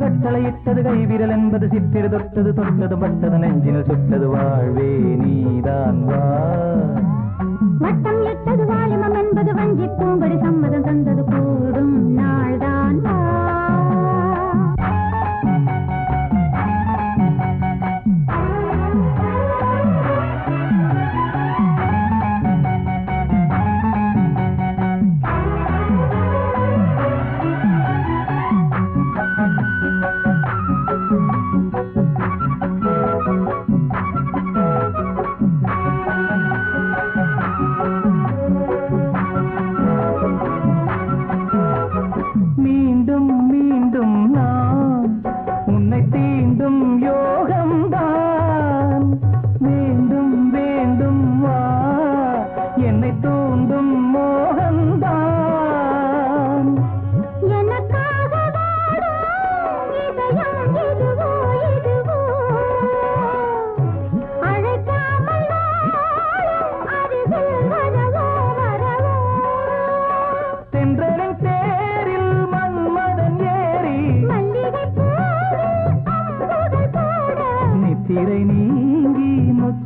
கட்டளையிட்டது கைவிரல் என்பது சித்திர தொட்டது தொட்டது பட்டது நெஞ்சின சுட்டது வாழ்வே நீதான் வா. வட்டம் இட்டது வாலிபம் என்பது வஞ்சி பூங்கொடி சம்மதம் தந்தது கூடும் நாள்தான் வா.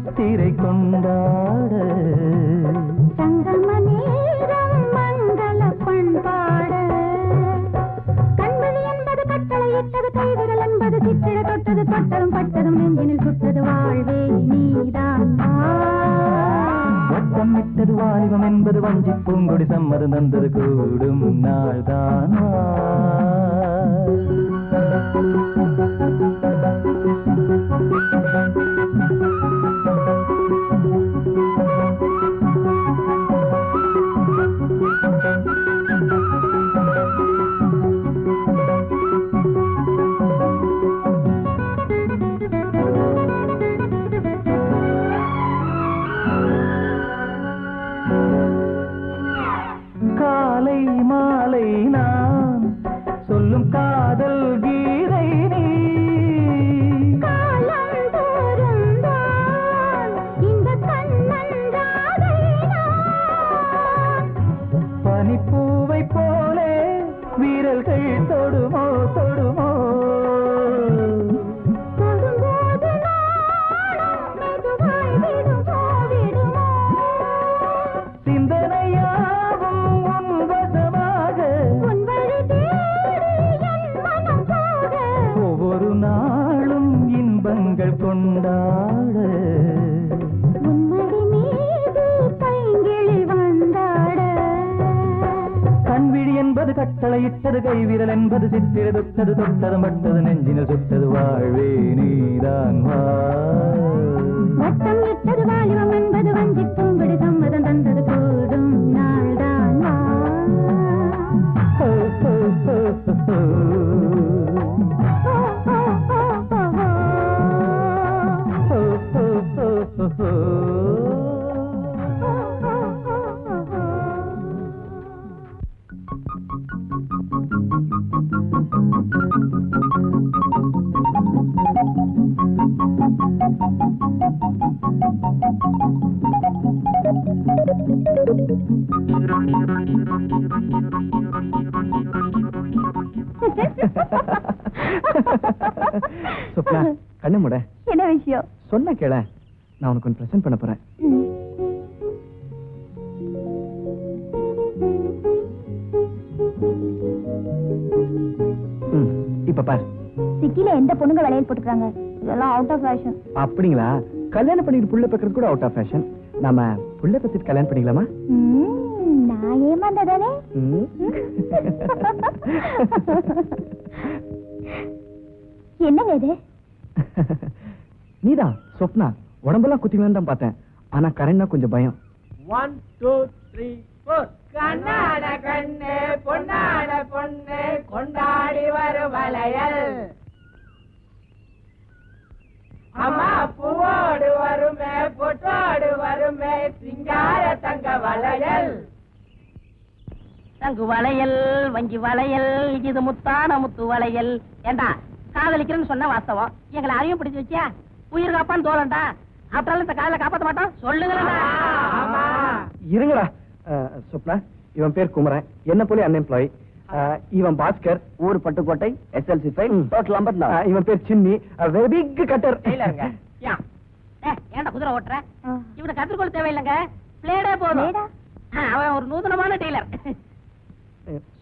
முத்திரை கொண்டாட சங்கம நேரம் மங்கள பண்பாட கண்மணி என்பது கட்டளையிட்டது கைவிரல் என்பது சிற்றிட தொட்டது தொட்டதும் பட்டதும் நெஞ்சினில் சுட்டது வாழ்வே நீதான் வட்டம் விட்டது வாலிபம் என்பது வஞ்சி பூங்கொடி சம்மதம் தந்தது கூடும் நாள்தான் காலை மாலை நான் சொல்லும் காதல் கீதை நீ பனிப்பூவை போலே வீரல்கள் தொடுமோ தொடுமோ சிந்தனையாவும் உன் வசமாக ஒவ்வொரு நாளும் இன்பங்கள் கொண்டாட கண்விழி என்பது கட்டளையிட்டது கைவிரல் என்பது சித்திர தொட்டது தொட்டது மட்டது நெஞ்சினில் சுட்டது வாழ்வே நீதான் வட்டம் விட்டது வாலிபம் என்பது வஞ்சி பூங்கொடி சம்மதம் தந்தது கூடும் நாள்தான் சொப்னா கண்ணு மூட. என்ன விஷயம்? சொன்ன கேள, நான் உனக்கு ஒன்று பிரசன்ட் பண்ண போறேன். இப்ப பாரு. சிட்டில எந்த பொண்ணுங்க வளையல் போட்டுக்கிறாங்க? இதெல்லாம் அவுட் ஆஃப் ஃபேஷன். அப்படிங்களா? கல்யாணம் பண்ணிட்டு புள்ள பெக்கிறது கூட அவுட் ஆஃப் ஃபேஷன். நாம புள்ள பெத்திட்டு கல்யாணம் பண்ணிக்கலாமா? நான் ஏமாந்ததானே? என்னங்க இது? நீதான் சொப்னா. உடம்பெல்லாம் குத்திவேன் தான் பார்த்தேன். ஆனா கரண்ட்னா கொஞ்சம் பயம். 1 2 3 4 கண்ணாட கண்ணு பொன்னாட பொண்ணு கொண்டாடி வரும் வளையல் அம்மா பூவோடு வருமே பொட்டோடு வருமே சிங்கார தங்க வளையல் தங்கு வளையல் வஞ்சி வளையல் இது முத்தான முத்து வளையல். ஏண்டா காதலிக்கிறேன்னு சொன்ன வாஸ்தவம், எங்களை அதையும் பிடிச்சு வச்சியா? உயிர் காப்பான்னு தோலண்டா. அப்புறம் இந்த காதலை காப்பாற்ற மாட்டோம் சொல்லுங்களா? இருங்கடா. சொப்னா, இவன் பேர் குமரன், என்ன போல அன்எம்ப்ளாயி. இவன் பாஸ்கர், ஊர் பட்டுக்கோட்டை, SLC ஃபைல், டோட்டல் 54. இவன் பேர் சின்னி, வெரி பிக் கட்டர். ஏன்டா குதிரை ஓட்டுற? இவனுக்கு கத்திரிக்கோள் தேவையில்லைங்க, பிளேடே போதும். அவன் ஒரு நூதனமான டெய்லர்.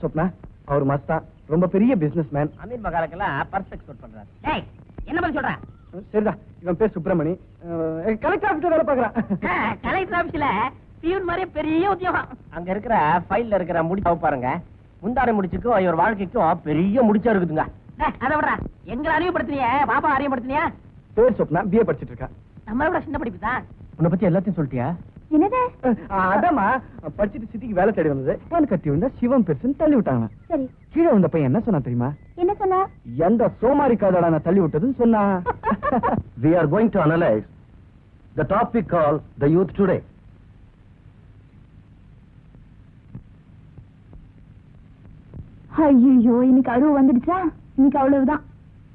சொப்னா, அவர் மஸ்தா, ரொம்ப பெரிய பிசினஸ் மேன். அமீர் மகாலுக்கெல்லாம் பர்ஸ் எக்ஸ்போர்ட் பண்றாரு. டேய் என்ன பண்ண சொல்ற? சரிதா. இவன் பேர் சுப்பிரமணி, கலெக்டர் ஆபீஸ்ல வேலை பார்க்கறான். கலெக்டர் ஆபீஸ்ல பியூன் மாதிரி பெரிய உத்தியோகம். அங்க இருக்கிற ஃபைல்ல இருக்கிற முடிச்சு பாருங்க. முந்தாரை முடிச்சுக்கும் இவர் வாழ்க்கைக்கும் பெரிய முடிச்சா இருக்குதுங்க. அதை விடுறா, எங்களை அறிவுப்படுத்தினிய பாப்பா அறிவுப்படுத்தினியா? பேர் சொப்னா, BA படிச்சிட்டு இருக்கா. நம்மளை விட சின்ன படிப்பு தான். உன்னை பத்தி எல்லாத்தையும் சொல்லிட்டியா? என்னது? அதாமா, படிச்சுட்டு சிட்டிக்கு வேலை தேடி வந்தது. அவனு கட்டி விழுந்தா சிவம் பெருசுன்னு தள்ளி விட்டாங்க. சரி, கீழே வந்த பையன் என்ன சொன்னா தெரியுமா? என்ன சொன்னா? எந்த சோமாரி காதலா நான் தள்ளி விட்டதுன்னு சொன்னா. We are going to analyze the topic called the youth today. ஐயோ, இன்னைக்கு அழுவ வந்துடுச்சா? இன்னைக்கு அவ்வளவுதான்.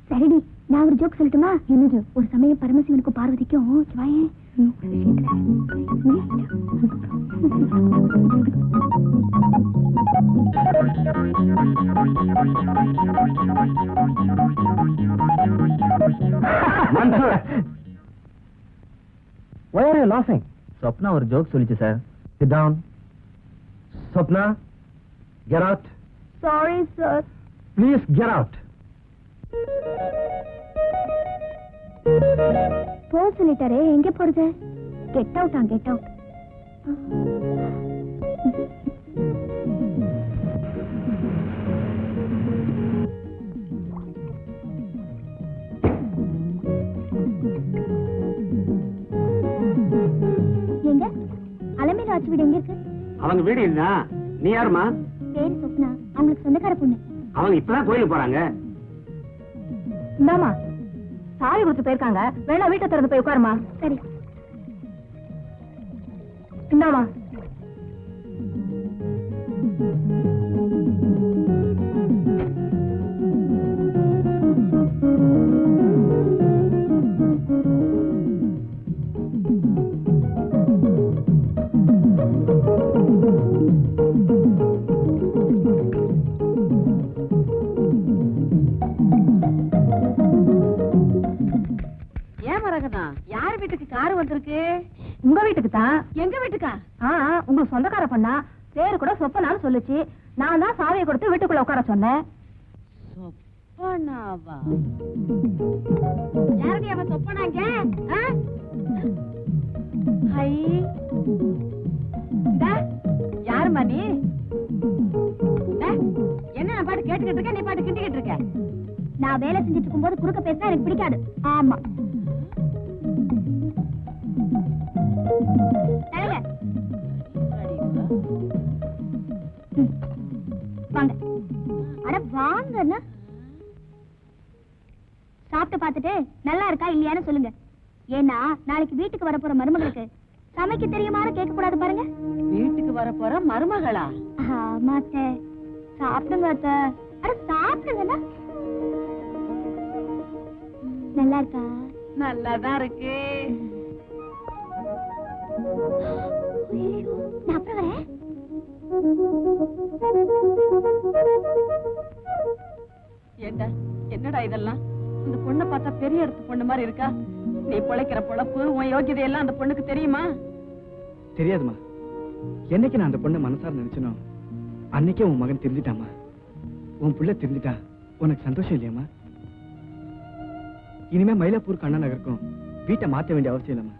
சரிடி, நான் ஒரு ஜோக் சொல்லட்டுமா? என்னது? ஒரு சமயம் பரமசிவனுக்கும் பார்வதிக்கும் வாயேன் ஒரு விஷயத்துல Why are you laughing? Swapna ஒரு ஜோக் சொல்லிச்சு sir. Sit down. Swapna, get out. Sorry sir. Please get out. போ சொல்லிட்டாரே, எங்க போறது? Get out get out. எங்க அலமேலு ஆச்சி வீடு எங்க இருக்கு? அவங்க வீடு இல்ல. நீ யாருமா? பேரு சொப்னா, அவங்களுக்கு சொந்தக்கார பொண்ணு. அவங்க இப்பதான் கோயிலுக்கு போறாங்க. இந்தாமா சாவி கொடுத்து போயிருக்காங்க, வேணா வீட்டை திறந்து போய் உட்காருமா. சரி இந்தாமா. யார் வீட்டுக்கு கார் வந்திருக்கு? உங்க வீட்டுக்கு தான். எங்க வீட்டுக்கா? உங்களுக்கு சொந்தக்கார பண்ணா பேரு கூட சொப்பனான்னு சொல்லுச்சு. நான் தான் சாவியை கொடுத்து வீட்டுக்குள்ள உட்கார சொன்னேன். சொப்பனாவா? யாரடி அவ சொப்பனாங்க? ஹை யாருமா நீ? என்ன நான் பாட்டு கேட்டுக்கிட்டு இருக்க, நீ பாட்டு கிண்டிக்கிட்டு இருக்க? நான் வேலை செஞ்சுட்டு இருக்கும்போது குறுக்க பேசினா எனக்கு பிடிக்காது. ஆமா வாங்க. அட வாங்க. சாப்பிட்டு பார்த்துட்டு நல்லா இருக்கா இல்லையான்னு சொல்லுங்க. ஏன்னா நாளைக்கு வீட்டுக்கு வரப்போற மருமகளுக்கு சமைக்க தெரியுமான்னு கேட்க கூடாது பாருங்க. வீட்டுக்கு வரப்போற மருமகளா? ஆமாத்த. சாப்பிடுங்க அத்த. அட சாப்பிடுங்க. நல்லா இருக்கா? நல்லாதான் இருக்கு. நான் அப்புறம் வரேன். என்னடா இதெல்லாம்? இந்த பொண்ணை பார்த்தா பெரிய இடத்து பொண்ணு மாதிரி இருக்கா. நீ பிழைக்கிற பொழப்பு, உன் யோகிதை எல்லாம் அந்த பொண்ணுக்கு தெரியுமா? தெரியாதுமா. என்னைக்கு நான் அந்த பொண்ணை மனசார நினைச்சனோ அன்னைக்கே உன் மகன் திருந்திட்டாமா. உன் புள்ள திருந்திட்டா உனக்கு சந்தோஷம் இல்லையாமா? இனிமே மயிலாப்பூர் அண்ணா நகருக்கும் வீட்டை மாற்ற வேண்டிய அவசியம் இல்லம்மா.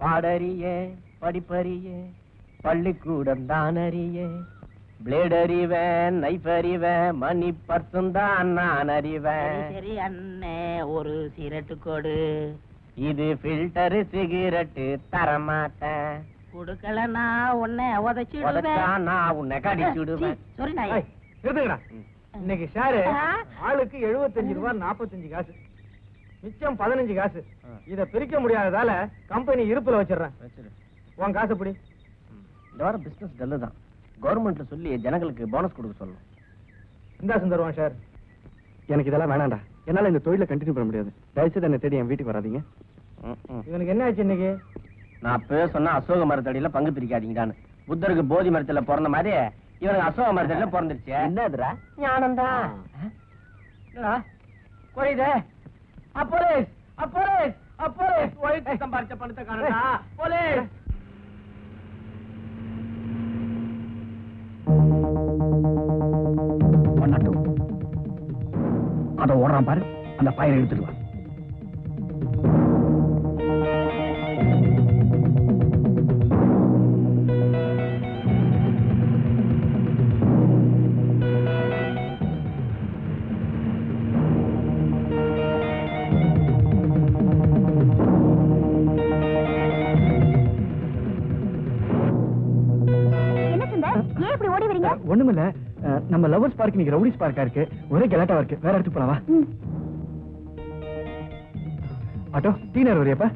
பாடறிய படிப்பறிய பள்ளிக்கூடம் தான் அறிய, பிளேட் அறிவேன், நைஃப் அறிவேன், மணி பர்சும் தான் நான் அறிவேன். சரி அண்ணே, ஒரு சிகரெட்டு கொடு. இது ஃபில்டர் சிகரெட்டு தரமாட்டேன். குடுக்கலன்னா உன்னை உதைச்சிடுவேன். நான் உன்னை கடிச்சுடுவேன். சரி நாய் இருக்குங்கடா. இன்னைக்கு ஷேரு ஆளுக்கு 75 ரூபாய் 45 காசு, மிச்சம் 15 காசு. இத பிரிக்க முடியாததால கம்பெனி இருப்புல வச்சிடுறேன். உன் காசு பிடி. இந்த வாரம் பிசினஸ் டல்லு தான். கவர்மெண்ட்ல சொல்லி ஜனங்களுக்கு போனஸ் கொடுக்க சொல்லணும். இந்தா சுந்தருவான் சார். எனக்கு இதெல்லாம் வேணாண்டா. என்னால இந்த தொழில கண்டினியூ பண்ண முடியாது. தயவுசெய்து என்னை தேடி என் வீட்டுக்கு வராதீங்க. இவனுக்கு என்ன ஆச்சு இன்னைக்கு? நான் அப்பவே சொன்னா அசோக மரத்தடியில பங்கு பிரிக்காதீங்கடான்னு. புத்தருக்கு போதி மரத்துல பிறந்த மாதிரி இவனுக்கு அசோக மரத்தடியில பிறந்துருச்சு. என்னதுரா? ஞானந்தா. கோயிதே அப்போலேஸ் அப்போலேஸ் அப்போலேஸ் ஒயிட் சம்பாரிச்ச பணத்தை காணடா. போலீஸ் பண்ணட்டும். அதை ஓடுறான் பாரு, அந்த பயிரை எடுத்துட்டு வா. ஒண்ணுமில்ல, நம்ம லவர்ஸ் பார்க் இன்னைக்கு ரவுடிஸ் பார்க்கா இருக்கு. ஒரே கலாட்டா இருக்கு. வேற இடத்துக்கு போலாவா? ஆட்டோ டீ நேரம் வரையப்பா.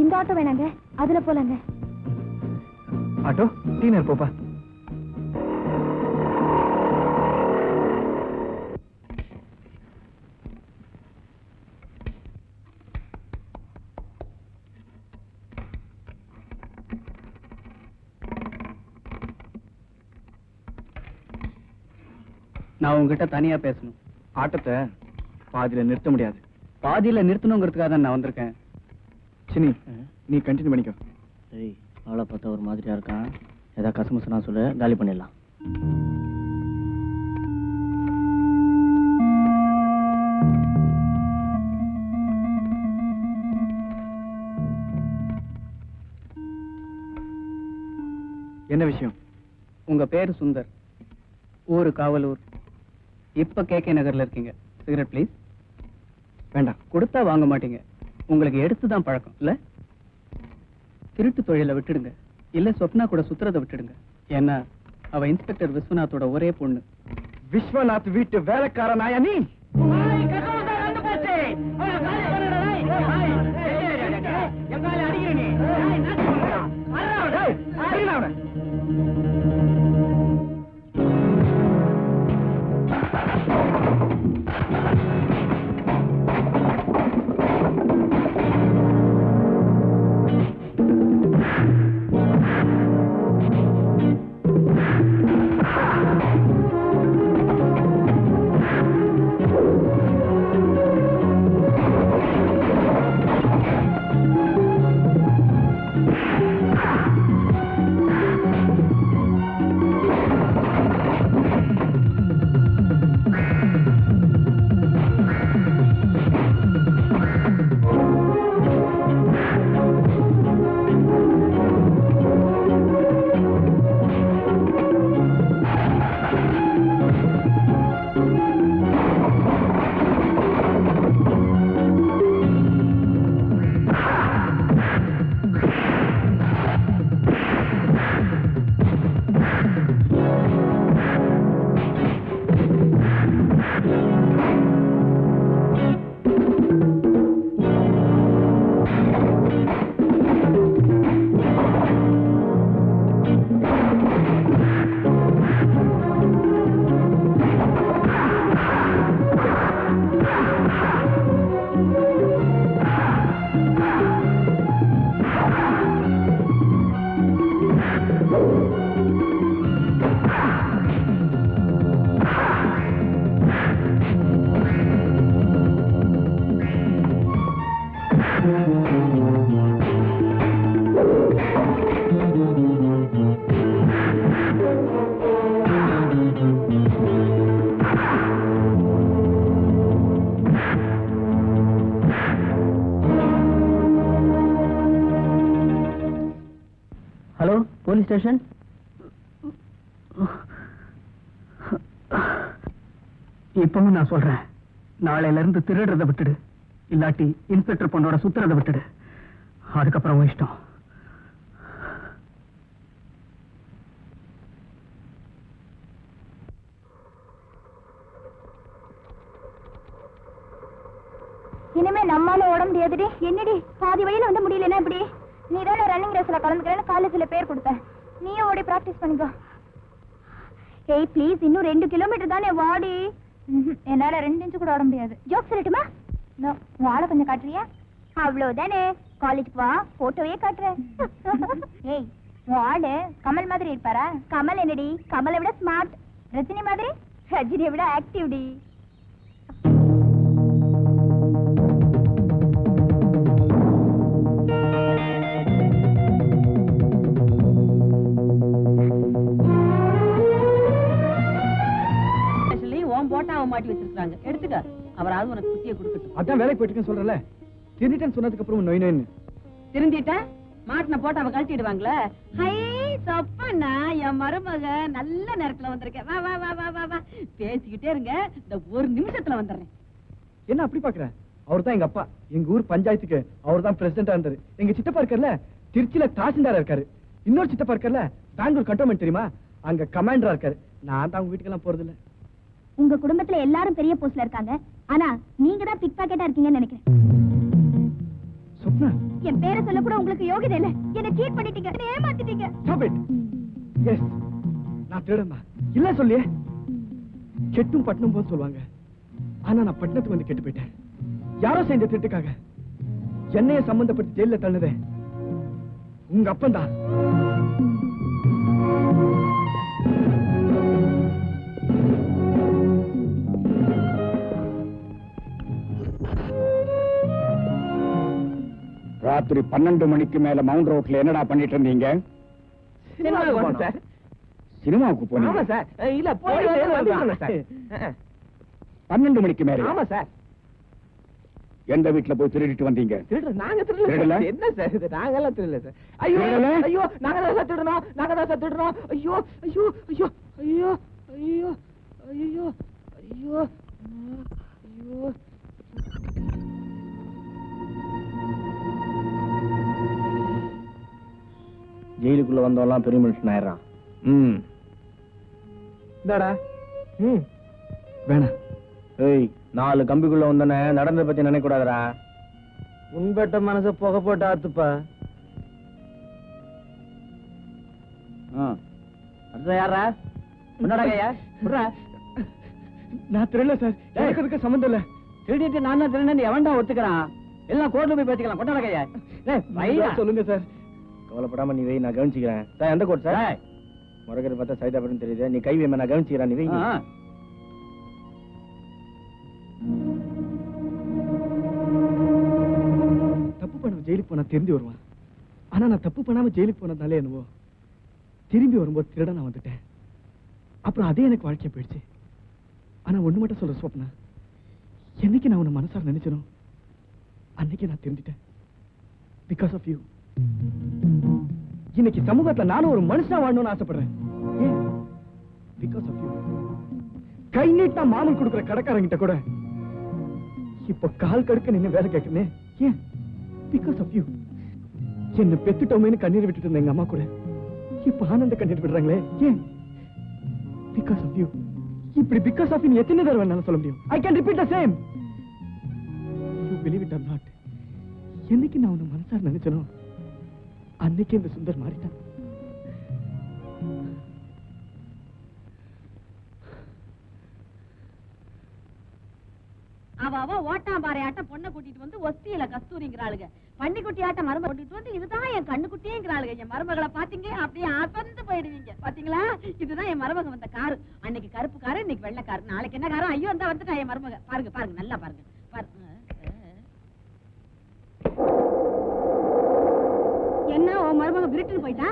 இந்த ஆட்டோ வேணாங்க, அதுல போலாங்க. ஆட்டோ டீ நேரம் போப்பா. நான் உங்ககிட்ட தனியா பேசணும். ஆட்டத்தை பாதியில நிறுத்த முடியாது. பாதியில நிறுத்தணுங்கிறதுக்காக தான் நான் வந்திருக்கேன். சினி, நீ கண்டினியூ பண்ணிக்கோ. ஏய், ஆளை பார்த்தா ஒரு மாதிரியா இருக்கான். ஏதாவது கசமுசனா சொல்லு, காலி பண்ணிடலாம். என்ன விஷயம்? உங்க பேரு சுந்தர், ஊரு காவலூர், இப்ப கேகே நகர்ல இருக்கீங்க. Cigarette please. வேண்டாம், கொடுத்தா வாங்க மாட்டீங்க. உங்களுக்கு எடுத்துதான் பழக்கம் இல்ல? திருட்டு தொழிலை விட்டுடுங்க, இல்ல சொப்னா கூட சுத்துறதை விட்டுடுங்க. ஏன்னா அவ இன்ஸ்பெக்டர் விஸ்வநாத்தோட ஒரே பொண்ணு. விஸ்வநாத் வீட்டு வேலைக்கார நாயா நீ? Hello, police station. இப்பவும் நான் சொல்றேன், நாளையில இருந்து திருடுறதை விட்டுடு, இல்லாட்டி இன்ஸ்பெக்டர் பொண்ணோட சுத்துறதை விட்டுடு. அதுக்கப்புறம் உன் இஷ்டம். இனிமே நம்மால ஓட முடியாதுடி. என்னடி பாதி வழியில வந்து முடியலன்னா எப்படி? நீ தானே ரன்னிங் ரேஸ்ல கலந்துக்கிறேன்னு காலேஜ்ல பேர் கொடுத்த. நீயும் ஓடி பிராக்டிஸ் பண்ணிக்கோ. ஏய் ப்ளீஸ், இன்னும் 2 கிலோமீட்டர் தானே, வாடி. என்னால 2 இன்ச்சு கூட ஓட முடியாது. ஜோக் சொல்லட்டுமா? வாழை கொஞ்சம் காட்டுறியா? அவ்வளவுதானே, காலேஜுக்கு வா, போட்டோவே காட்டுறேன். ஏய், வாடு கமல் மாதிரி இருப்பாரா? கமல் என்னடி, கமலை விட ஸ்மார்ட். ரஜினி மாதிரி? ரஜினியை விட ஆக்டிவ் டி. போட்டாவை மாட்டி வச்சிருக்காங்க, எடுத்துக்க. அவராவது உனக்கு குத்தியை கொடுக்கட்டும். அதான் வேலைக்கு போயிட்டு சொல்றல, திருந்திட்டேன்னு சொன்னதுக்கு அப்புறம் நோய் நோயின்னு திருந்திட்டேன். மாட்டின போட்டாவை கழட்டிடுவாங்களே. ஹை சப்பண்ணா, என் மருமக நல்ல நேரத்துல வந்திருக்கேன். வா வா வா வா வா வா, பேசிக்கிட்டே இருங்க, இந்த 1 நிமிஷத்துல வந்துடுறேன். என்ன அப்படி பாக்குற? அவர் தான் எங்க அப்பா. எங்க ஊர் பஞ்சாயத்துக்கு அவர் தான் பிரசிடண்டா இருந்தாரு. எங்க சித்தப்பா இருக்கார்ல, திருச்சியில தாசில்தாரா இருக்காரு. இன்னொரு சித்தப்பா இருக்கார்ல, பெங்களூர் கண்டோன்மெண்ட் தெரியுமா, அங்க கமாண்டரா இருக்காரு. நான் தான் உங்க வீட்டுக்கெல்லாம் போறது இல்ல. உங்க குடும்பத்துல எல்லாரும் பெரிய போஸ்ட்ல இருக்காங்க, ஆனா நீங்க தான் பிக் பாக்கெட்டா இருக்கீங்கன்னு நினைக்கிறேன். சொப்னா, என் பேரை சொல்ல கூட உங்களுக்கு யோகிதை இல்ல. என்ன சீட் பண்ணிட்டீங்க, என்ன ஏமாத்திட்டீங்க. Stop it. எஸ், நான் திருடமா இல்ல சொல்லியே. கெட்டும் பட்டணம் போன்னு சொல்லுவாங்க, ஆனா நான் பட்டணத்துக்கு வந்து கெட்டு போயிட்டேன். யாரோ செஞ்ச திட்டுக்காக என்னைய சம்பந்தப்பட்டு ஜெயில தள்ளுதே உங்க அப்பன்தான். ராத்திரி 12 மணிக்கு மேல மவுண்ட் ரோட்ல என்னடா பண்ணிட்டு இருந்தீங்க? சினிமாவுக்கு போனோம் சார். சினிமாவுக்கு ஆமா போனீங்க? சார். இல்ல போய் சார். 12 மணிக்கு மேல ஆமா சார். எந்த வீட்டுல போய் திருடிட்டு வந்தீங்க? நாங்க திருடல. திருடல? என்ன சார் இது? நாங்கெல்லாம் திருடல சார். ஐயோ திருடல? ஐயோ நாங்க தான் சார் திருடணும். நாங்க தான் சார் திருடணும். ஐயோ ஐயோ ஐயோ ஐயோ ஐயோ ஐயோ ஐயோ ஐயோ. ஜெயிலுக்குள்ள வந்தவெல்லாம் பெரிய மனுஷன் ஆயிடுறான். இந்தாடா. வேணாம். ஏய், 4 கம்பிக்குள்ள வந்தோன்னே நடந்ததை பத்தி நினைக்க கூடாதுடா. உன்பட்ட மனச புகை போட்டு ஆத்துப்பா. அடுத்த யாரா? உன்னடா கையா? விட்றா. நான் திருடல சார். எனக்கு அதுக்கு சம்மந்தம் இல்ல. திருடிட்டு நான் தான் திருடன்னு எவன்டா ஒத்துக்கிறான்? எல்லாம் கோர்ட்ல போய் பேசிக்கலாம். கொண்டாட கையா? ஐயா சொல்லுங்க சார். கவலைப்படாம நீ வை, நான் கவனிச்சுக்கிறேன். சார் எந்த கோட் சார்? முருகரை பார்த்தா சைதாபுரம் தெரியுது. நீ கை வைமா, நான் கவனிச்சுக்கிறேன். நீ வை. தப்பு பண்ண ஜெயிலுக்கு போனா திரும்பி வருவான். ஆனா நான் தப்பு பண்ணாம ஜெயிலுக்கு போனதாலே என்னவோ திரும்பி வரும்போது திருட நான் வந்துட்டேன். அப்புறம் அதே எனக்கு வாழ்க்கைய போயிடுச்சு. ஆனா ஒண்ணு மட்டும் சொல்ற ஸ்வப்னா, என்னைக்கு நான் உன்னை மனசார நினைச்சனும் அன்னைக்கு நான் திரும்பிட்டேன். Because of you. இன்னைக்கு சமூகத்துல நானும் ஒரு மனுஷனா வாழணும்னு ஆசைப்படுறேன். Because of you. கை நீட்டா மாமன் கொடுக்குற கடைக்காரங்கிட்ட கூட இப்ப கால் கடுக்க நின்னு வேலை கேட்கணும். ஏன்? Because of you. என்ன பெத்துட்டோமேன்னு கண்ணீர் விட்டுட்டு இருந்த எங்க அம்மா கூட இப்ப ஆனந்த கண்ணீர் விடுறாங்களே. ஏன்? Because of you. இப்படி பிகாஸ் ஆஃப் யூ எத்தனை தடவை வேணாலும் சொல்ல முடியும். I can repeat the same. You believe it or not. என்னைக்கு நான் உன்னை மனசார நினைச்சனோ அன்னைக்கு இந்த சுந்தர் மாறிட்டான். அவ ஓட்டாம்பாறை ஆட்டம் பொண்ணை கூட்டிட்டு வந்து ஒஸ்தியில கஸ்தூரிங்கிறாளுங்க. பன்னிக்குட்டி ஆட்டம் மருமக கூட்டிட்டு வந்து இதுதான் என் கண்ணுக்குட்டிங்கிறாளுங்க. என் மருமகளை பாத்தீங்க அப்படியே அசந்து போயிடுவீங்க. பாத்தீங்களா? இதுதான் என் மருமக வந்த காரு. அன்னைக்கு கருப்பு காரு, இன்னைக்கு வெள்ளை காரு. நாளைக்கு என்ன காரம்? ஐயோ அந்த வந்துட்டா என் மருமக. பாருங்க பாருங்க, நல்லா பாருங்க பாருங்க. என்ன உன் மருமக விருட்டுன்னு போயிட்டா?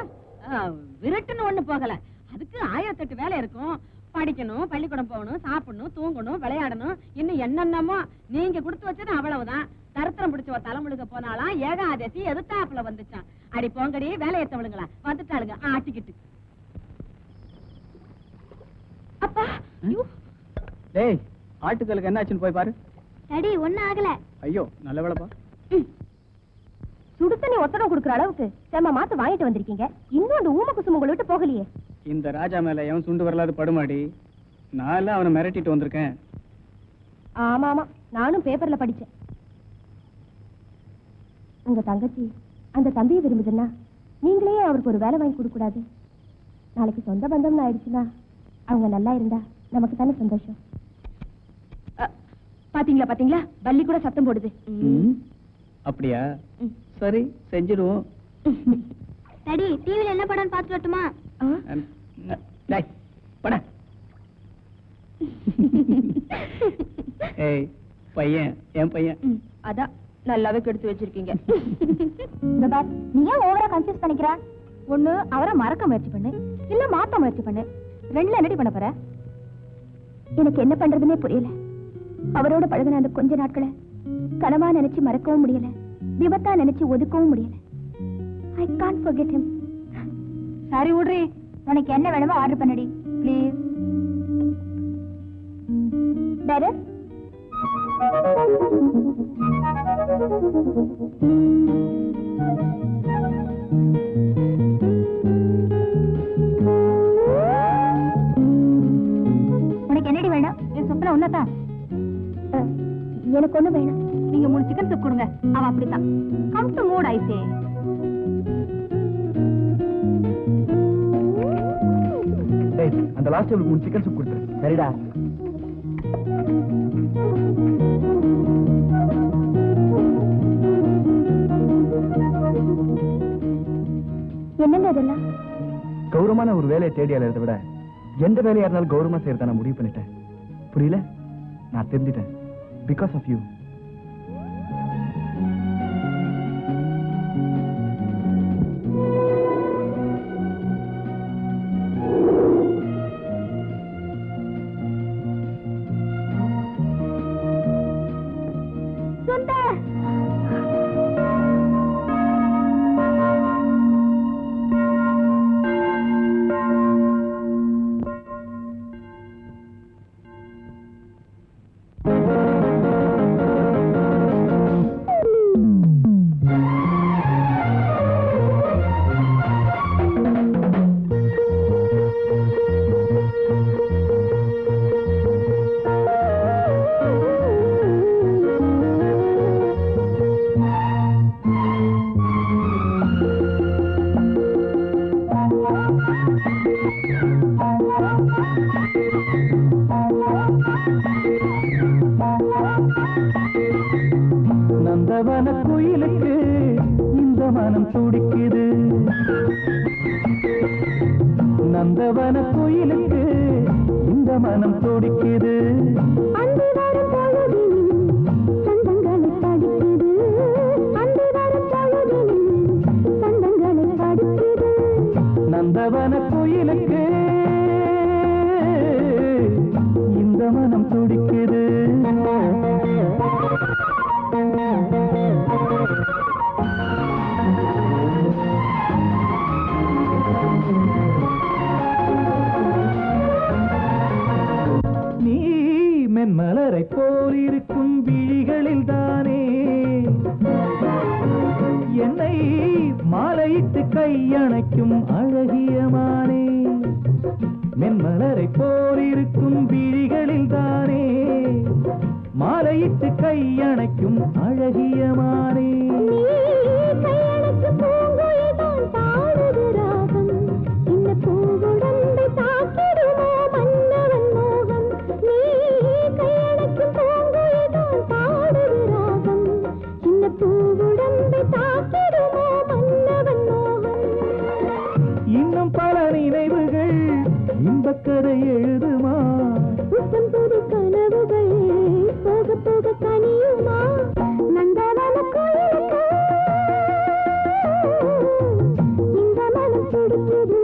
விருட்டுன்னு ஒண்ணு போகல. அதுக்கு 1008 வேலை இருக்கும். படிக்கணும், பள்ளிக்கூடம் போகணும், சாப்பிடணும், தூங்கணும், விளையாடணும், இன்னும் என்னென்னமோ. நீங்க கொடுத்து வச்சது அவ்வளவுதான். தருத்திரம் பிடிச்ச தலைமுழுக்க போனாலாம் ஏகாதசி எதிர்த்தாப்புல வந்துச்சான். அடி போங்கடி வேலையை தவளுங்களா வந்துட்டாளுங்க ஆட்டிக்கிட்டு. அப்பா டேய், ஆட்டுக்களுக்கு என்ன ஆச்சுன்னு போய் பாரு. சரி ஒண்ணும் ஆகல. ஐயோ நல்ல வேலைப்பா. சுடுத்தண்ணி ஒத்தடம் கொடுக்குற அளவுக்கு செம்ம மாத்து வாங்கிட்டு வந்திருக்கீங்க. இன்னும் அந்த ஊம குசும உங்களை விட்டு போகலையே. இந்த ராஜா மேல எவன் சுண்டு வரலாது படுமாடி. நான் அவனை மிரட்டிட்டு வந்திருக்கேன். ஆமா ஆமா, நானும் பேப்பர்ல படிச்சேன். உங்க தங்கச்சி அந்த தம்பியை விரும்புதுன்னா நீங்களே அவருக்கு ஒரு வேலை வாங்கி கொடுக்க கூடாது? நாளைக்கு சொந்த பந்தம்னு ஆயிடுச்சுன்னா அவங்க நல்லா இருந்தா நமக்கு தானே சந்தோஷம். பாத்தீங்களா பாத்தீங்களா, பள்ளி கூட சத்தம் போடுது. அப்படியா? சரி செஞ்சிடுவோம். டாடி, டிவில என்ன படம் பார்த்து வரட்டுமா? டேய் பட. ஏய் பையன், என் பையன். அதான் நல்லாவே கெடுத்து வச்சிருக்கீங்க. நீ ஏன் ஓவரா கன்ஃபியூஸ் பண்ணிக்கிற? ஒண்ணு அவரை மறக்க முயற்சி பண்ணு, இல்ல மாத்த முயற்சி பண்ணு. ரெண்டுல என்னடி பண்ண போற? எனக்கு என்ன பண்றதுன்னே புரியல. அவரோட பழகின அந்த கொஞ்ச நாட்களை கனவா நினைச்சு மறக்கவும் முடியல, விபத்தா நினைச்சு ஒதுக்கவும் முடியல. I can't forget him. சரி விடுறி, உனக்கு என்ன வேணுமோ ஆர்டர் பண்ணடி ப்ளீஸ். வேற உனக்கு என்னடி வேணும்? என் சொப்பன உன்னதான். எனக்கு ஒண்ணு வேணும். நீங்க 3 சிக்கன் சூப் கொடுங்க. அவ அப்படித்தான். கம் டு மூட் ஐ சே. அந்த லாஸ்ட் டேபிளுக்கு 3 சிக்கன் சூப் கொடுத்துரு. சரிடா. என்னங்க இதெல்லாம்? கௌரவமான ஒரு வேலையை தேடி அலையறதை விட எந்த வேலையா இருந்தாலும் கௌரவமா செய்யறத நான் முடிவு பண்ணிட்டேன். புரியல? நான் தெரிஞ்சிட்டேன். Because of you. சுந்தர் நந்தவன கோயிலுக்கு இந்த மனம் துடிக்குது நந்தவன கோயிலுக்கு இந்த மனம் துடிக்குது நந்தவன கோயிலுக்கு இந்த மனம் துடிக்குது நீ மென்மலரை போல் இருக்கும் விழிகளில் தானே என்னை மாலையிட்டு கையணைக்கும் அழகியமானே மென்மலரை போல் இருக்கும் விழிகளில் தானே மாலையிட்டு கையணைக்கும் அழகியமானே இன்னும் பல நினைவுகள் இன்பக்கதை எழுதுமா கனவுகள் போக போக கனியுமா நந்தவன கோயிலுக்கு இந்த மனம் துடிக்குது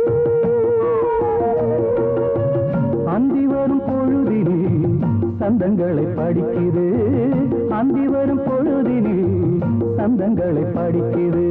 அந்தி வரும் பொழுதிலே சந்தங்களை படிக்குது அந்தி வரும் பொழுதிலே சந்தங்களை படிக்குது